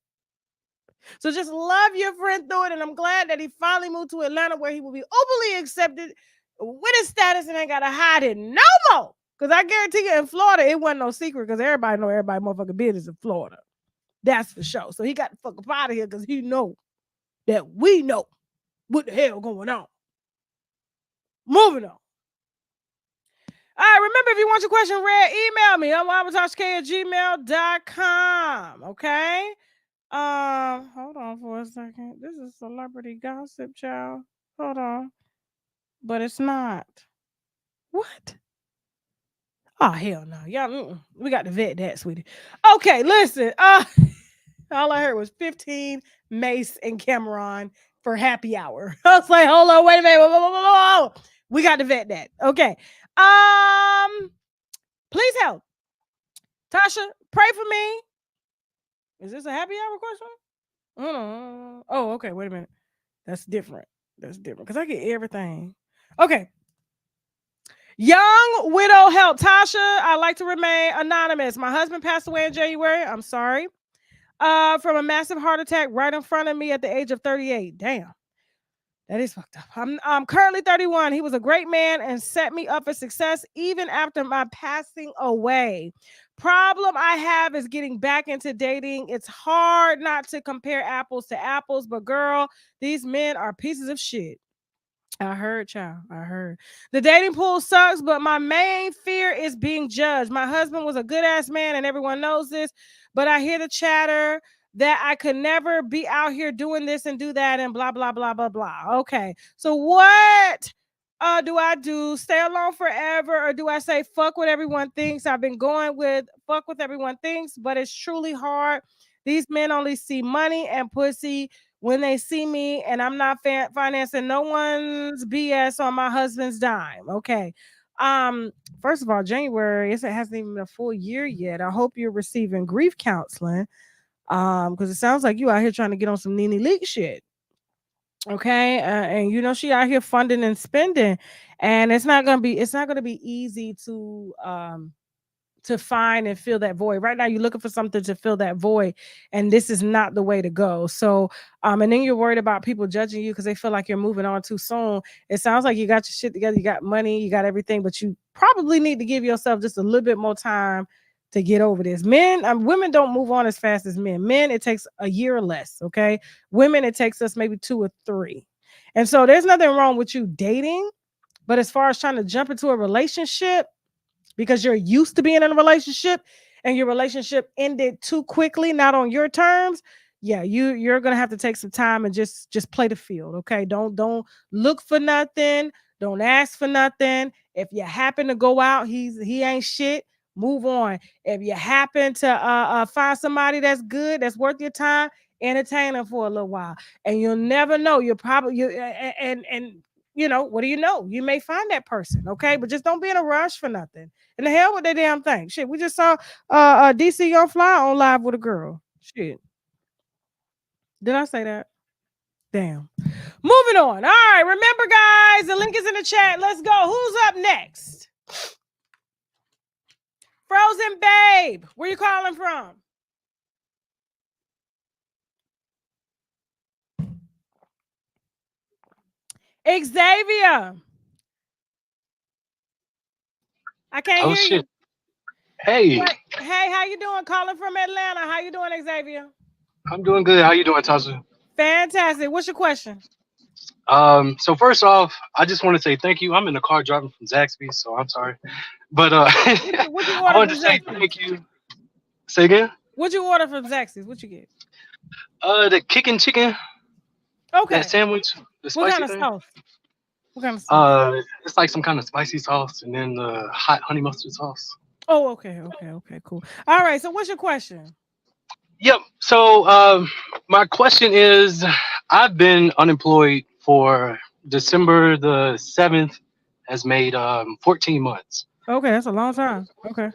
So just love your friend through it. And I'm glad that he finally moved to Atlanta where he will be openly accepted with his status and ain't got to hide it no more. Because I guarantee you in Florida, it wasn't no secret because everybody know everybody motherfucking business in Florida. That's for sure. So he got the fuck up out of here because he know that we know what the hell going on. Moving on. All right, remember, if you want your question read, email me. I'm unwinewithtashak@gmail.com. Okay? Hold on for a second. This is celebrity gossip, child. Hold on. But it's not. What? Oh hell no, y'all. We got to vet that, sweetie. Okay, listen. All I heard was 15 Mace and Cameron for happy hour. I was like, hold on, wait a minute. Whoa, whoa, whoa, whoa, whoa. We got to vet that. Okay. Please help. Tasha, pray for me. Is this a happy hour question? Oh, okay. Wait a minute. That's different. That's different. Because I get everything. Okay. Young widow help. Tasha, I like to remain anonymous. My husband passed away in January. I'm sorry. From a massive heart attack right in front of me at the age of 38. Damn. That is fucked up. I'm currently 31. He was a great man and set me up for success even after my passing away. Problem I have is getting back into dating. It's hard not to compare apples to apples, but girl, these men are pieces of shit. I heard, child. I heard. The dating pool sucks, but my main fear is being judged. My husband was a good ass man, and everyone knows this, but I hear the chatter that I could never be out here doing this and do that and blah, blah, blah, blah, blah. Okay. So what do I do? Stay alone forever, or do I say fuck what everyone thinks? I've been going with fuck what everyone thinks, but it's truly hard. These men only see money and pussy when they see me, and I'm not financing no one's BS on my husband's dime. Okay. First of all, January, it hasn't even been a full year yet. I hope you're receiving grief counseling. Because it sounds like you out here trying to get on some Nene Leak shit. Okay. And she out here funding and spending. And it's not gonna be easy to find and fill that void. Right now, you're looking for something to fill that void, and this is not the way to go. So, and then you're worried about people judging you because they feel like you're moving on too soon. It sounds like you got your shit together, you got money, you got everything, but you probably need to give yourself just a little bit more time to get over this. Women don't move on as fast as men. Men, it takes a year or less. Okay, women, it takes us maybe 2 or 3. And so, there's nothing wrong with you dating, but as far as trying to jump into a relationship because you're used to being in a relationship and your relationship ended too quickly, not on your terms, yeah, you're gonna have to take some time and just play the field. Okay. Don't look for nothing. Don't ask for nothing. If you happen to go out, he ain't shit. Move on. If you happen to find somebody that's good, that's worth your time, entertain them for a little while. And you'll never know. You'll probably what do you know? You may find that person, okay? But just don't be in a rush for nothing. And the hell with that damn thing. Shit, we just saw DC Young Fly on live with a girl. Shit. Did I say that? Damn. Moving on. All right, remember, guys, the link is in the chat. Let's go. Who's up next? Frozen Babe. Where you calling from? Xavier. I can't hear you. Hey. Hey, how you doing? Calling from Atlanta. How you doing, Xavier? I'm doing good. How you doing, Tasha? Fantastic. What's your question? So first off, I just want to say thank you. I'm in the car driving from Zaxby's, so I'm sorry. But what'd you I wanted to say thank you. Say again? What'd you order from Zaxby's? What you get? The kicking chicken. Okay. That sandwich. The spicy what kind of thing. sauce? What kind of sauce? It's like some kind of spicy sauce and then the hot honey mustard sauce. Oh, okay, cool. All right, so what's your question? Yep. So my question is, I've been unemployed for December the 7th has made 14 months. Okay, that's a long time. Okay.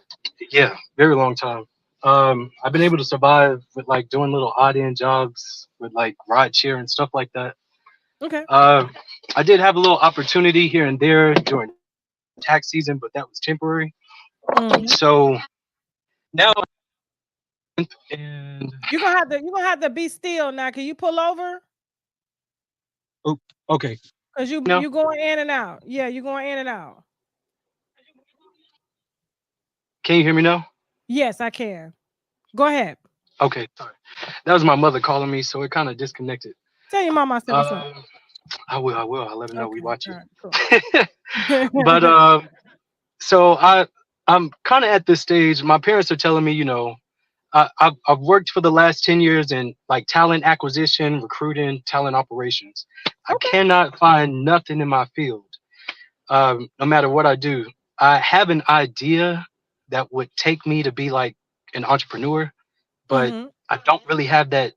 Yeah, very long time. I've been able to survive with like doing little odd end jobs with like ride share and stuff like that. Okay. I did have a little opportunity here and there during tax season, but that was temporary. So now, and you're gonna have to be still now. Can you pull over? Oh, okay. Cause you going in and out. Yeah, you're going in and out. Can you hear me now? Yes, I can. Go ahead. Okay, sorry. That was my mother calling me, so it kind of disconnected. Tell your mama I said what's up. I will. I'll let her know we watch it. Right, cool. But so I'm kind of at this stage. My parents are telling me, I've worked for the last 10 years in like talent acquisition, recruiting, talent operations. Okay. I cannot find nothing in my field. No matter what I do, I have an idea that would take me to be like an entrepreneur, but Mm-hmm. I don't really have that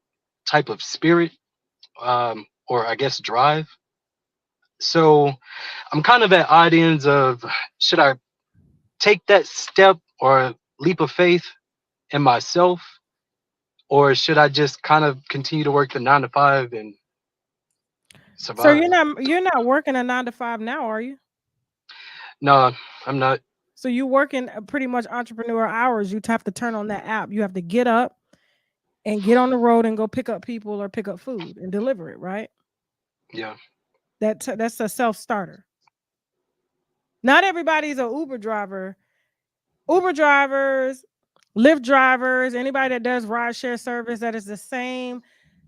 type of spirit, or I guess drive. So I'm kind of at odd ends of, should I take that step or leap of faith in myself, or should I just kind of continue to work the 9 to 5 and So survive? you're not working a 9 to 5 now, are you? No, I'm not. So you working pretty much entrepreneur hours. You have to turn on that app. You have to get up and get on the road and go pick up people or pick up food and deliver it, right? Yeah. That's a self-starter. Not everybody's a Uber driver. Uber drivers, Lyft drivers, anybody that does rideshare service, that is the same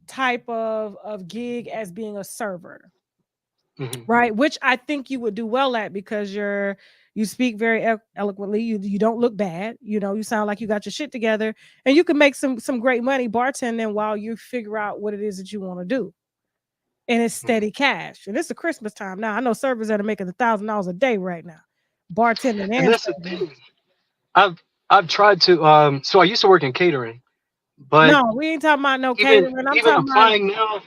type of gig as being a server, Hmm. right? Which I think you would do well at because you speak very eloquently. You don't look bad. You know, you sound like you got your shit together, and you can make some great money bartending while you figure out what it is that you want to do. And it's steady cash. And it's a Christmas time now. I know servers that are making $1,000 a day right now, bartending And and that's the serving. thing. I've tried to so I used to work in catering, but No, we ain't talking about no even catering. I'm even talking about applying now,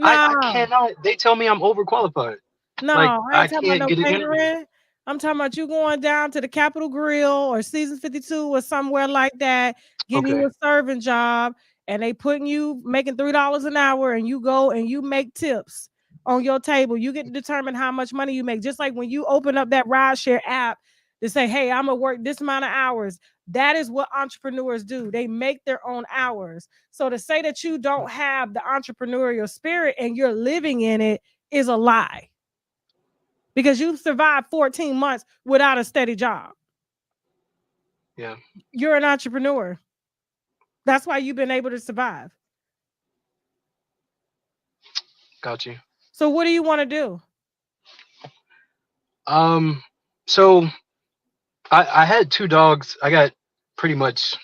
I no, cannot. They tell me I'm overqualified. Like no. I I ain't talking about can't no get an interview. catering. I'm talking about you going down to the Capitol Grill or Season 52 or somewhere like that, getting Okay. you a serving job, and they putting you making $3 an hour, and you go and you make tips on your table. You get to determine how much money you make. Just like when you open up that rideshare app to say, "Hey, I'm gonna work this amount of hours." That is what entrepreneurs do. They make their own hours. So to say that you don't have the entrepreneurial spirit and you're living in it is a lie because you've survived 14 months without a steady job. Yeah. You're an entrepreneur. That's why you've been able to survive. Got you. So what do you want to do? So I had 2 dogs. I got pretty much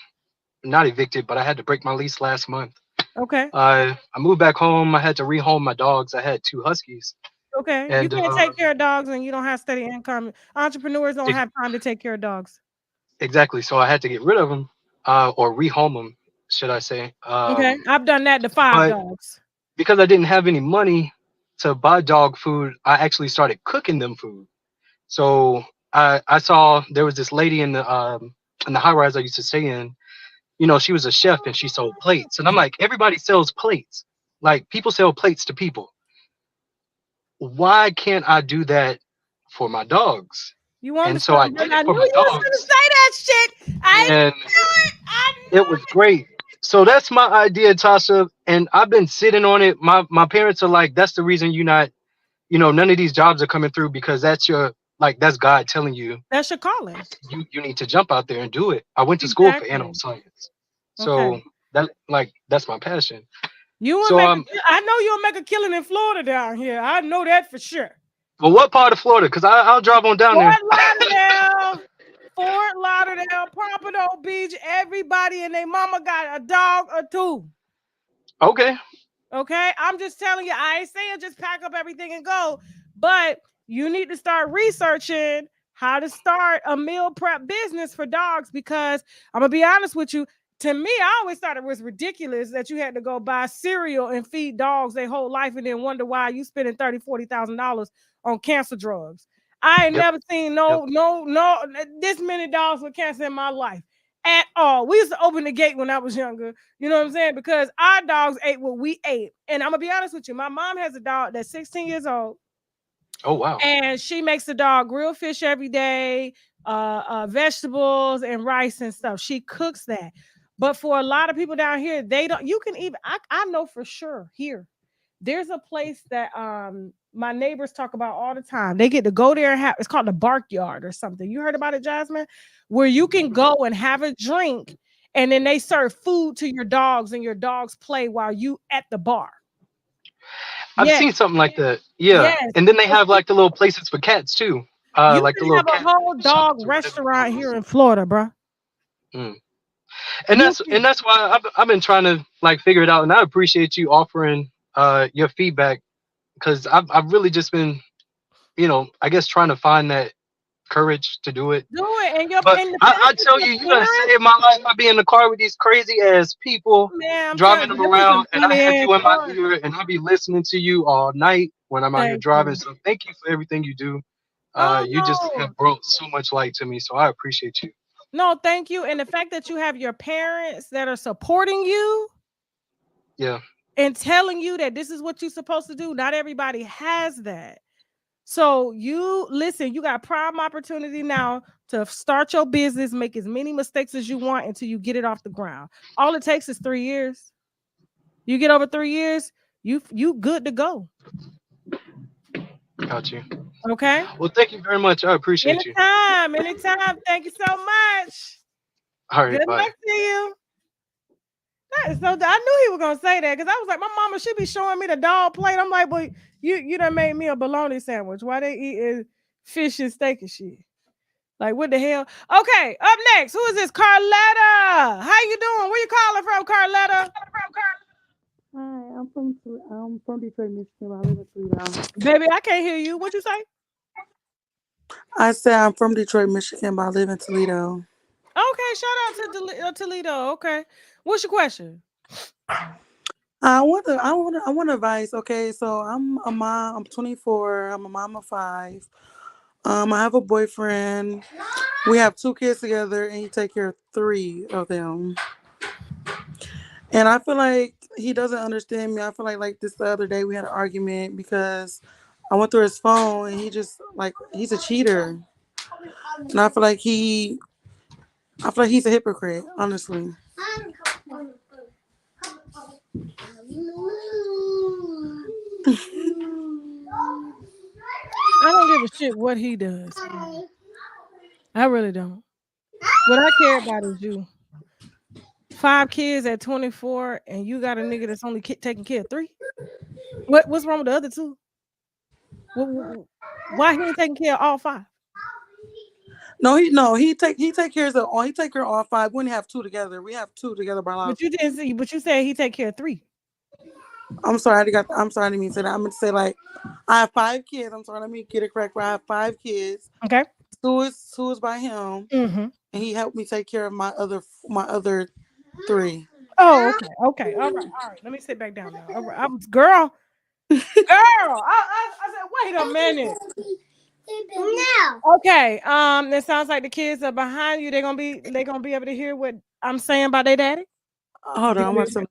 not evicted, but I had to break my lease last month. Okay. I moved back home. I had to rehome my dogs. I had 2 huskies, Okay. You and can't take care of dogs and you don't have steady income. Entrepreneurs don't ex- have time to take care of dogs. exactly. So I had to get rid of them, or rehome them, should I say? Okay. I've done that to 5 But dogs. because I didn't have any money to buy dog food, I actually started cooking them food. So I saw there was this lady in the high rise I used to stay in. You know, she was a chef and she sold plates. And I'm like, everybody sells plates. Like people sell plates to people. Why can't I do that for my dogs? You want And to so I start? did I it knew for my you was gonna dogs, say that shit. I and knew it. I it knew was great. So that's my idea, Tasha. And I've been sitting on it. My parents are like, that's the reason you're not, none of these jobs are coming through because that's God telling you That's your calling. you need to jump out there and do it. I went to school for animal Exactly. science. Okay. So that's my passion. You will So make. I know you'll make a killing in Florida down here. I know that for sure. but what part of Florida? Because I'll drive on down there. Fort Lauderdale, Pompano Beach. Everybody and their mama got a dog or 2. Okay. Okay, I'm just telling you. I ain't saying just pack up everything and go, but you need to start researching how to start a meal prep business for dogs because I'm gonna be honest with you. To me, I always thought it was ridiculous that you had to go buy cereal and feed dogs their whole life and then wonder why you spending $30,000-$40,000 on cancer drugs. I ain't Yep. never seen Yep. no this many dogs with cancer in my life at all. We used to open the gate when I was younger. You know what I'm saying? Because our dogs ate what we ate. And I'm gonna be honest with you. My mom has a dog that's 16 years old. Oh wow. And she makes the dog grilled fish every day, vegetables and rice and stuff. She cooks that. But for a lot of people down here, they don't. You can even. I know for sure here. There's a place that my neighbors talk about all the time. They get to go there and have. It's called the Bark Yard or something. You heard about it, Jasmine? Where you can go and have a drink, and then they serve food to your dogs, and your dogs play while you at the bar. I've Yes, seen something like that. Yeah. yes. And then they So have like the little places for cats too. you Like the can little have a cat whole dog shops or whatever you call restaurant here those. in Florida, bro. Mm. And You that's can. why I've been trying to like figure it out. And I appreciate you offering your feedback because I've really just been, I guess trying to find that courage to do it. Do it. And your But and the fact I that tell your you, you done parents, saved my life by being in the car with these crazy ass people, man, I'm driving telling you, them that was a around, and I funny have ass you in my story. ear, and I be listening to you all night when I'm out here Thank driving. you. So thank you for everything you do. Oh You just no. have brought so much light to me, so I appreciate you. No, thank you. And the fact that you have your parents that are supporting you Yeah, and telling you that this is what you're supposed to do. Not everybody has that. So you listen, you got prime opportunity now to start your business, make as many mistakes as you want until you get it off the ground. All it takes is 3 years. You get over 3 years, you good to go. got you. Okay? Well, thank you very much. I appreciate you. Anytime, anytime. Thank you so much. All Good right, bye. luck to you. That is so. I knew he was gonna say that because I was like, my mama should be showing me the dog plate. I'm like, but you done made me a bologna sandwich. Why they eating fish and steak and shit? Like what the hell? Okay, up next, who is this? Carletta. How you doing? Where you calling from, Carletta? Hi, I'm from Detroit, Michigan. But I live in Toledo. Baby, I can't hear you. What you say? I said I'm from Detroit, Michigan, but I live in Toledo. Okay, shout out to Toledo. Okay, what's your question? I want advice. Okay, so I'm a mom. I'm 24. I'm a mom of five. I have a boyfriend. We have two kids together, and he take care of three of them. And I feel like he doesn't understand me. I feel like this the other day we had an argument because I went through his phone and he just like he's a cheater. And I feel like he's a hypocrite, honestly. I don't give a shit what he does. I really don't. What I care about is you. 5 kids at 24, and you got a nigga that's only taking care of 3. What's wrong with the other 2? Why he ain't taking care of all 5? No, he take care of all five. We only have two together. We have two together by law. But you didn't see. But you said he take care of 3. I'm sorry, I didn't mean to say that. I meant to say like I have 5 kids. I'm sorry, let me get it correct. I have 5 kids. Okay. Two is by him, Mm-hmm. and he helped me take care of my other 3. Oh, okay. Okay. All right. All right. Let me sit back down now. All right. Girl. I said, wait a minute. No. Okay. It sounds like the kids are behind you. They gonna be able to hear what I'm saying about their daddy. Hold on, I'm about to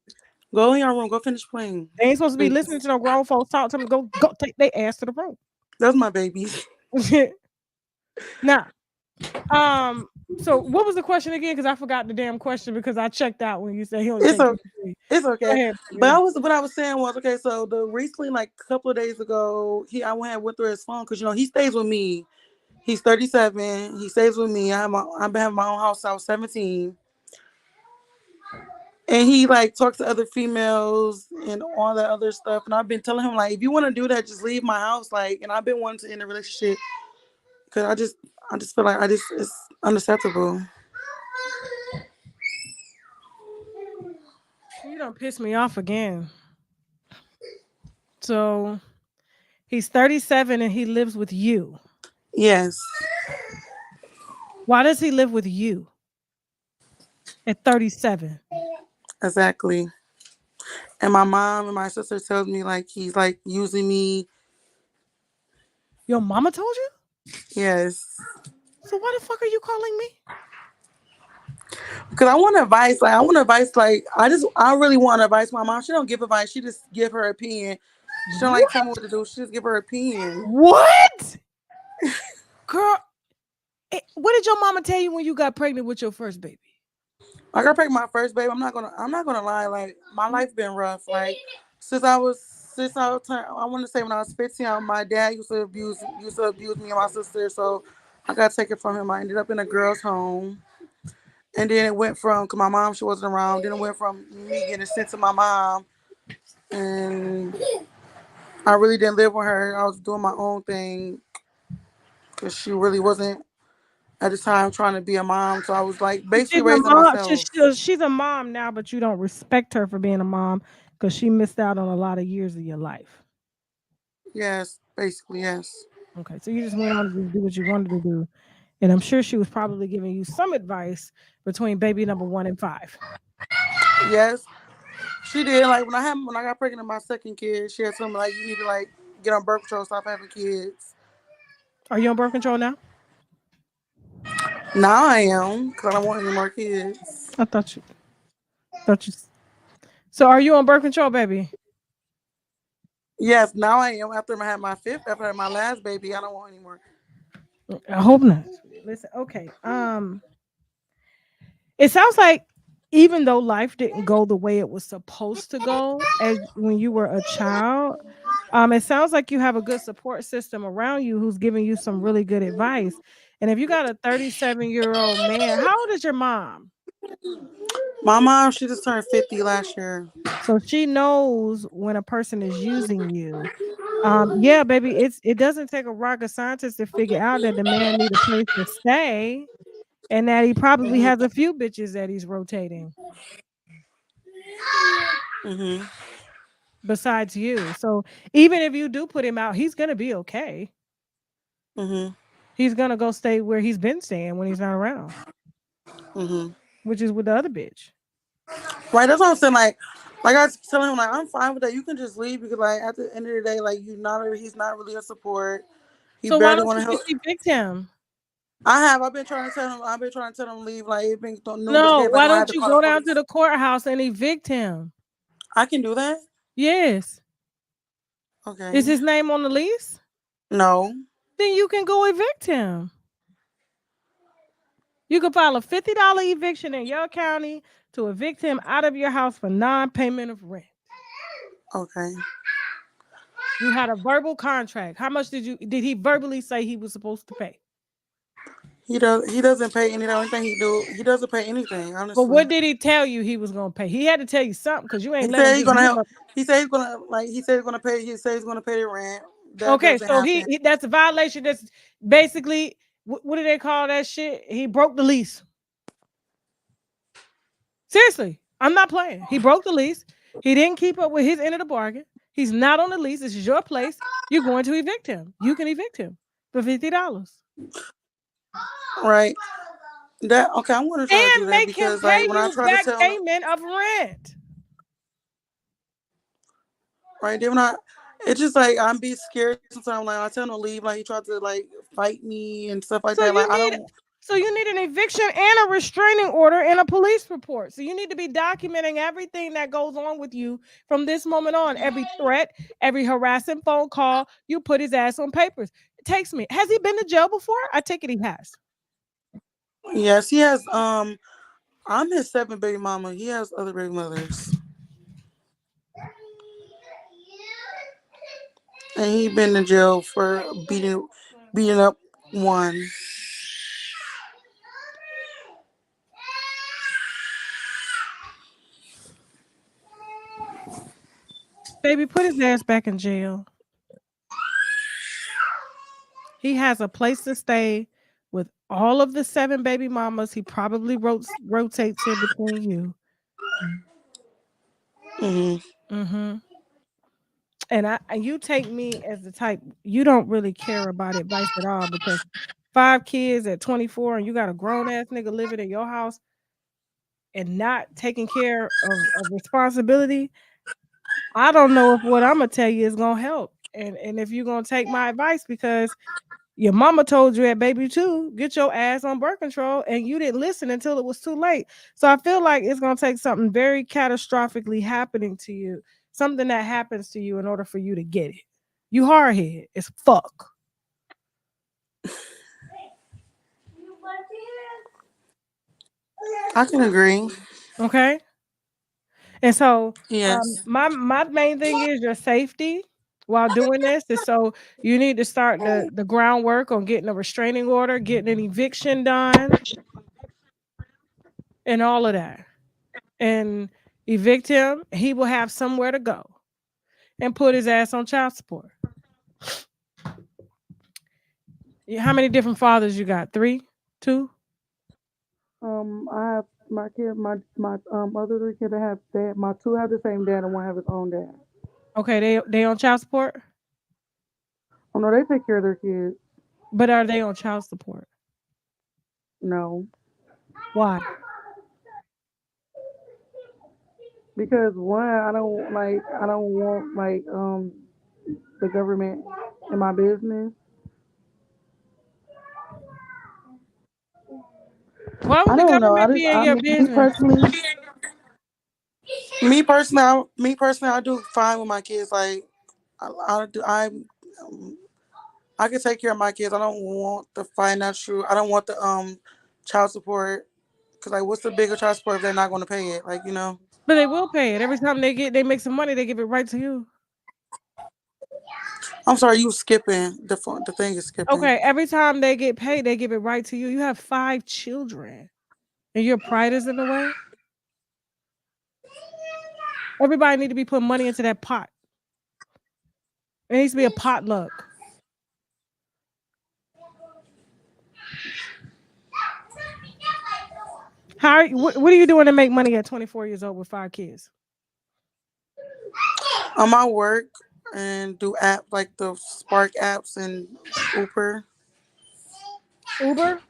go in your room. Go finish playing. They ain't supposed to be Please. listening to no grown folks talk to them. Go take their ass to the room. That's my baby. Now, so what was the question again? Because I forgot the damn question because I checked out when you said he only It's take okay. 3. It's okay. Go ahead, But what I was saying was okay. So recently, like a couple of days ago, went through his phone because he stays with me. He's 37. He stays with me. I've been having my own house since I was 17. And he like talks to other females and all that other stuff. And I've been telling him like, if you want to do that, just leave my house. Like, and I've been wanting to end a relationship because I just feel like it's unacceptable. You don't piss me off again. So he's 37 and he lives with you. Yes, Why does he live with you at 37? exactly. And my mom and my sister tells me like he's like using me. Your mama told you? Yes. So why the fuck are you calling me? Because I want advice. Like I want advice. Like I really want advice. My mom, she don't give advice. She just give her opinion. She don't like tell me what to do. She just give her opinion. What? Girl, what did your mama tell you when you got pregnant with your first baby? I got pregnant my first baby. I'm not gonna lie. Like my life been rough. Like I want to say when I was 15, my dad used to abuse me and my sister. So I got taken from him. I ended up in a girl's home. And then it went from, because my mom, she wasn't around. Then it went from me getting sent to my mom. And I really didn't live with her. I was doing my own thing because she really wasn't at the time trying to be a mom. So I was like basically She's a raising mom. myself. She's a mom now, but you don't respect her for being a mom because she missed out on a lot of years of your life. Yes, basically, yes. Okay, so you just went on to do what you wanted to do, And I'm sure she was probably giving you some advice between baby number 1 and 5. Yes, she did. Like when I got pregnant with my second kid, she had told me like you need to like get on birth control, stop having kids. Are you on birth control now? Now I am because I don't want any more kids. I thought you. So are you on birth control, baby? Yes, now I am. After I had my fifth, after I had my last baby, I don't want any more. I hope not. Listen, okay. It sounds like even though life didn't go the way it was supposed to go as when you were a child, it sounds like you have a good support system around you who's giving you some really good advice. And if you got a 37-year-old man, how old is your mom? My mom, she just turned 50 last year. So she knows when a person is using you. Yeah, baby, it doesn't take a rocket scientist to figure out that the man need a place to stay and that he probably Mhm. has a few bitches that he's rotating Mhm. besides you. So even if you do put him out, he's gonna be okay. Mhm. He's gonna go stay where he's been staying when he's not around, Mhm. which is with the other bitch. Right. That's what I'm saying. Like I was telling him, like I'm fine with that. You can just leave because, like, at the end of the day, like he's not really a support. He So why barely don't want you to help. just evict him? I've been trying to tell him. I've been trying to tell him leave. Like it's been numerous No, days. Like why when I had don't to you call the go down to police. the courthouse and evict him? I can do that. Yes. Is Okay. his name on the lease? No. Then you can go evict him. You can file a $50 eviction in your county to evict him out of your house for non-payment of rent. Okay. You had a verbal contract. How much did he verbally say he was supposed to pay? He doesn't pay any. The only thing he do, he doesn't pay anything. But Honestly. what did he tell you he was gonna pay? He had to tell you something because you ain't He let him said he's just gonna live help. up. He said he's gonna like. He said he's gonna pay. He said he's gonna pay the rent. That Okay, doesn't so happen. that's a violation. That's basically what do they call that shit? He broke the lease. Seriously, I'm not playing. He broke the lease. He didn't keep up with his end of the bargain. He's not on the lease. This is your place. You're going to evict him. You can evict him for $50 Right. That okay. I'm gonna try to do and that make him because pay like when I you try to back tell him, payment of rent. right, then when it's just like I'm be scared sometimes. Like I tell him to leave. Like he tried to like fight me and stuff like So that. Like you I need don't. so you need an eviction and a restraining order and a police report. So you need to be documenting everything that goes on with you from this moment on. Every threat, every harassing phone call, you put his ass on papers. It takes me. Has he been to jail before? I take it he has. Yes, he has. I'm his seventh baby mama. He has other baby mothers, and he been in jail for beating up one. Baby, put his ass back in jail. He has a place to stay with all of the 7 baby mamas. He probably rotates in between you. Hmm. Mm-hmm. And you take me as the type you don't really care about advice at all because 5 kids at 24 and you got a grown ass nigga living in your house and not taking care of responsibility. I don't know if what I'm gonna tell you is gonna help. And if you're gonna take my advice because your mama told you at baby 2, get your ass on birth control, and you didn't listen until it was too late. So I feel like it's gonna take something very catastrophically happening to you, something that happens to you in order for you to get it. You hard head as fuck. I can agree. Okay. And so Yes. my main thing is your safety while doing this. And so you need to start the groundwork on getting a restraining order, getting an eviction done, and all of that. And evict him, he will have somewhere to go and put his ass on child support. How many different fathers you got? 3? 2? I have my kid, my other 3 kids that have dad. My 2 have the same dad, and 1 have his own dad. Okay, they on child support? Oh no, they take care of their kids. But are they on child support? No, Why? because one, I don't want the government in my business. Why would I the don't know. government be in your business? Me personally, I do fine with my kids. Like I do, I can take care of my kids. I don't want the financial. I don't want the child support. Cause like, what's the bigger child support if they're not going to pay it? Like, you know. But they will pay it. Every time they make some money, they give it right to you. I'm sorry, you skipping the thing is skipping. Okay, every time they get paid, they give it right to you. You have 5 children. And your pride is in the way? Everybody need to be putting money into that pot. It needs to be a potluck. What are you doing to make money at 24 years old with 5 kids? I work and do app like the Spark apps and Uber. Uber?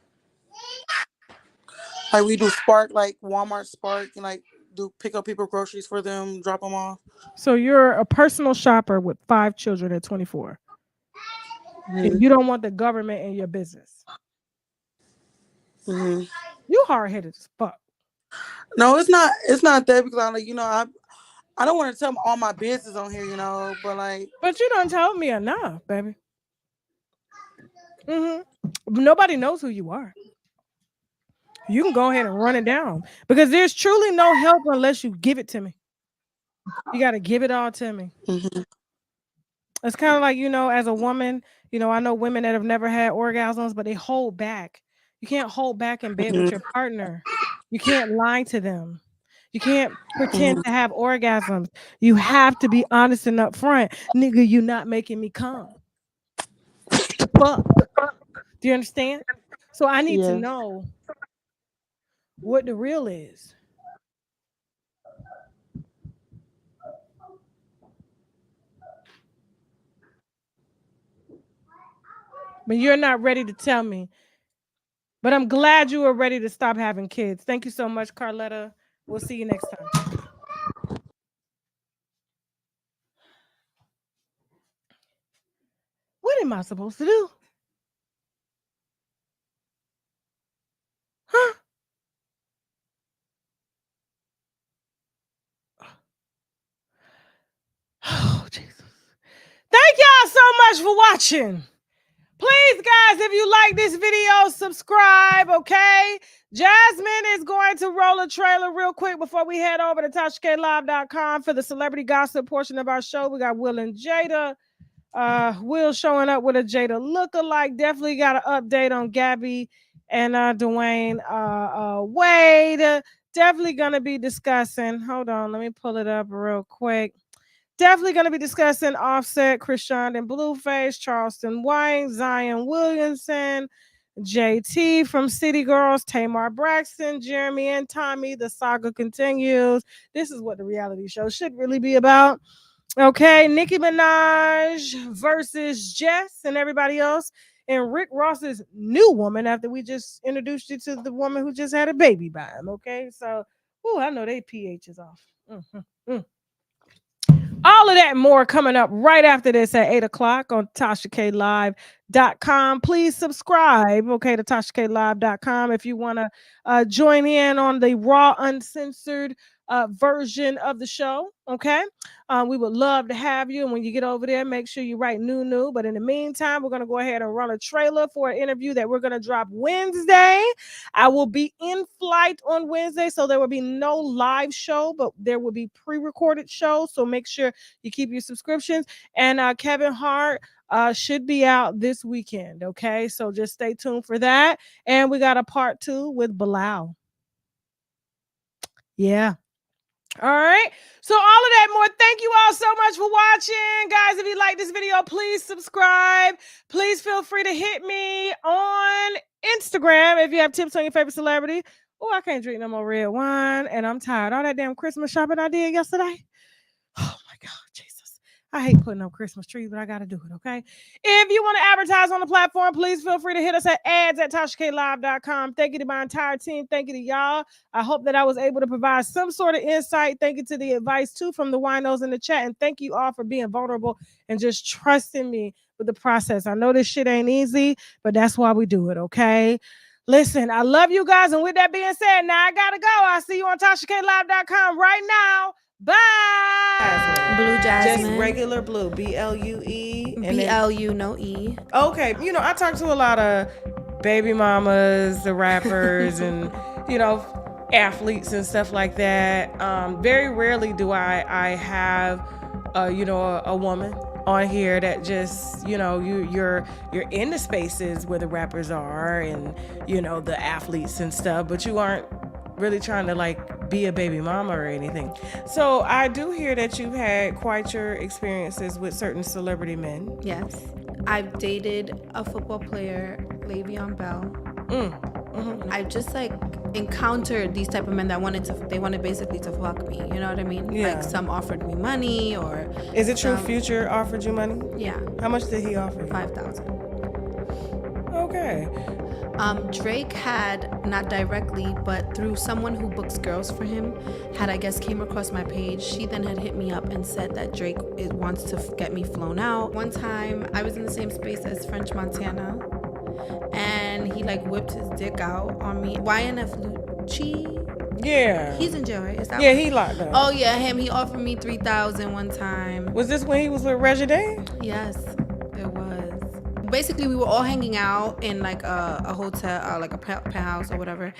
Like we do Spark, like Walmart Spark, and like do pick up people groceries for them, drop them off. So you're a personal shopper with 5 children at 24. Mm-hmm. And you don't want the government in your business. Mm-hmm. You hard-headed as fuck. No, it's not. It's not that because I'm like, you know, I don't want to tell all my business on here, you know, but like. But you don't tell me enough, baby. Nobody knows who you are. You can go ahead and run it down because there's truly no help unless you give it to me. You got to give it all to me. Mm-hmm. It's kind of like, as a woman, I know women that have never had orgasms, but they hold back. You can't hold back in bed with your partner. You can't lie to them. You can't pretend to have orgasms. You have to be honest and upfront. Nigga, you not making me come. The fuck? Do you understand? So I need to know what the real is. But you're not ready to tell me. But I'm glad you are ready to stop having kids. Thank you so much, Carletta. We'll see you next time. What am I supposed to do? Huh? Oh, Jesus. Thank y'all so much for watching. Please, guys, if you like this video, subscribe, okay? Jasmine is going to roll a trailer real quick before we head over to TashaKLive.com for the celebrity gossip portion of our show. We got Will and Jada. Will showing up with a Jada lookalike. Definitely got an update on Gabby and Dwayne Wade. Definitely going to be discussing. Hold on, let me pull it up real quick. Definitely going to be discussing Offset, Krishan and Blueface, Charleston White, Zion Williamson, JT from City Girls, Tamar Braxton, Jeremy and Tommy. The saga continues. This is what the reality show should really be about. Okay, Nicki Minaj versus Jess and everybody else. And Rick Ross's new woman after we just introduced you to the woman who just had a baby by him. Okay, so, I know they pH is off. All of that and more coming up right after this at 8 o'clock on TashaKLive.com. Please subscribe, okay, to TashaKLive.com if you want to join in on the raw, uncensored version of the show, okay? We would love to have you. And when you get over there, make sure you write new. But in the meantime, we're going to go ahead and run a trailer for an interview that we're going to drop Wednesday. I will be in flight on Wednesday, so there will be no live show, but there will be pre-recorded shows. So make sure you keep your subscriptions. And Kevin Hart should be out this weekend, okay? So just stay tuned for that. And we got a part 2 with Bilal. Yeah. All right. So all of that more. Thank you all so much for watching. Guys, if you like this video, please subscribe. Please feel free to hit me on Instagram if you have tips on your favorite celebrity. Oh, I can't drink no more red wine, and I'm tired. All that damn Christmas shopping I did yesterday. Oh, my God, Jesus. I hate putting up Christmas trees, but I got to do it, okay? If you want to advertise on the platform, please feel free to hit us at ads@TashaKLive.com. Thank you to my entire team. Thank you to y'all. I hope that I was able to provide some sort of insight. Thank you to the advice, too, from the winos in the chat. And thank you all for being vulnerable and just trusting me with the process. I know this shit ain't easy, but that's why we do it, okay? Listen, I love you guys. And with that being said, now I got to go. I'll see you on TashaKLive.com right now. Bye. Blue Jasmine. Just regular blue. BLUE. BLU, no E. Okay. You know, I talk to a lot of baby mamas, the rappers, and, you know, athletes and stuff like that. Very rarely do I have, you know, a woman on here that just, you know, you're in the spaces where the rappers are and, you know, the athletes and stuff, but you aren't really trying to like be a baby mama or anything. So I do hear that you've had quite your experiences with certain celebrity men. Yes. I've dated a football player, Le'Veon Bell. I just like encountered these type of men that wanted basically to fuck me. You know what I mean? Yeah. Like some offered me money or. Is it true Future offered you money? Yeah. How much did he offer you? $5,000. Okay. Drake had, not directly, but through someone who books girls for him, had I guess came across my page. She then had hit me up and said that Drake wants to get me flown out. One time, I was in the same space as French Montana, and he like whipped his dick out on me. YNF Lucci? Yeah. He's in jail, right? Is that Yeah, he locked up. Oh yeah, him. He offered me $3,000 one time. Was this when he was with Reggie Day? Yes, it was. Basically, we were all hanging out in like a hotel, like a penthouse or whatever.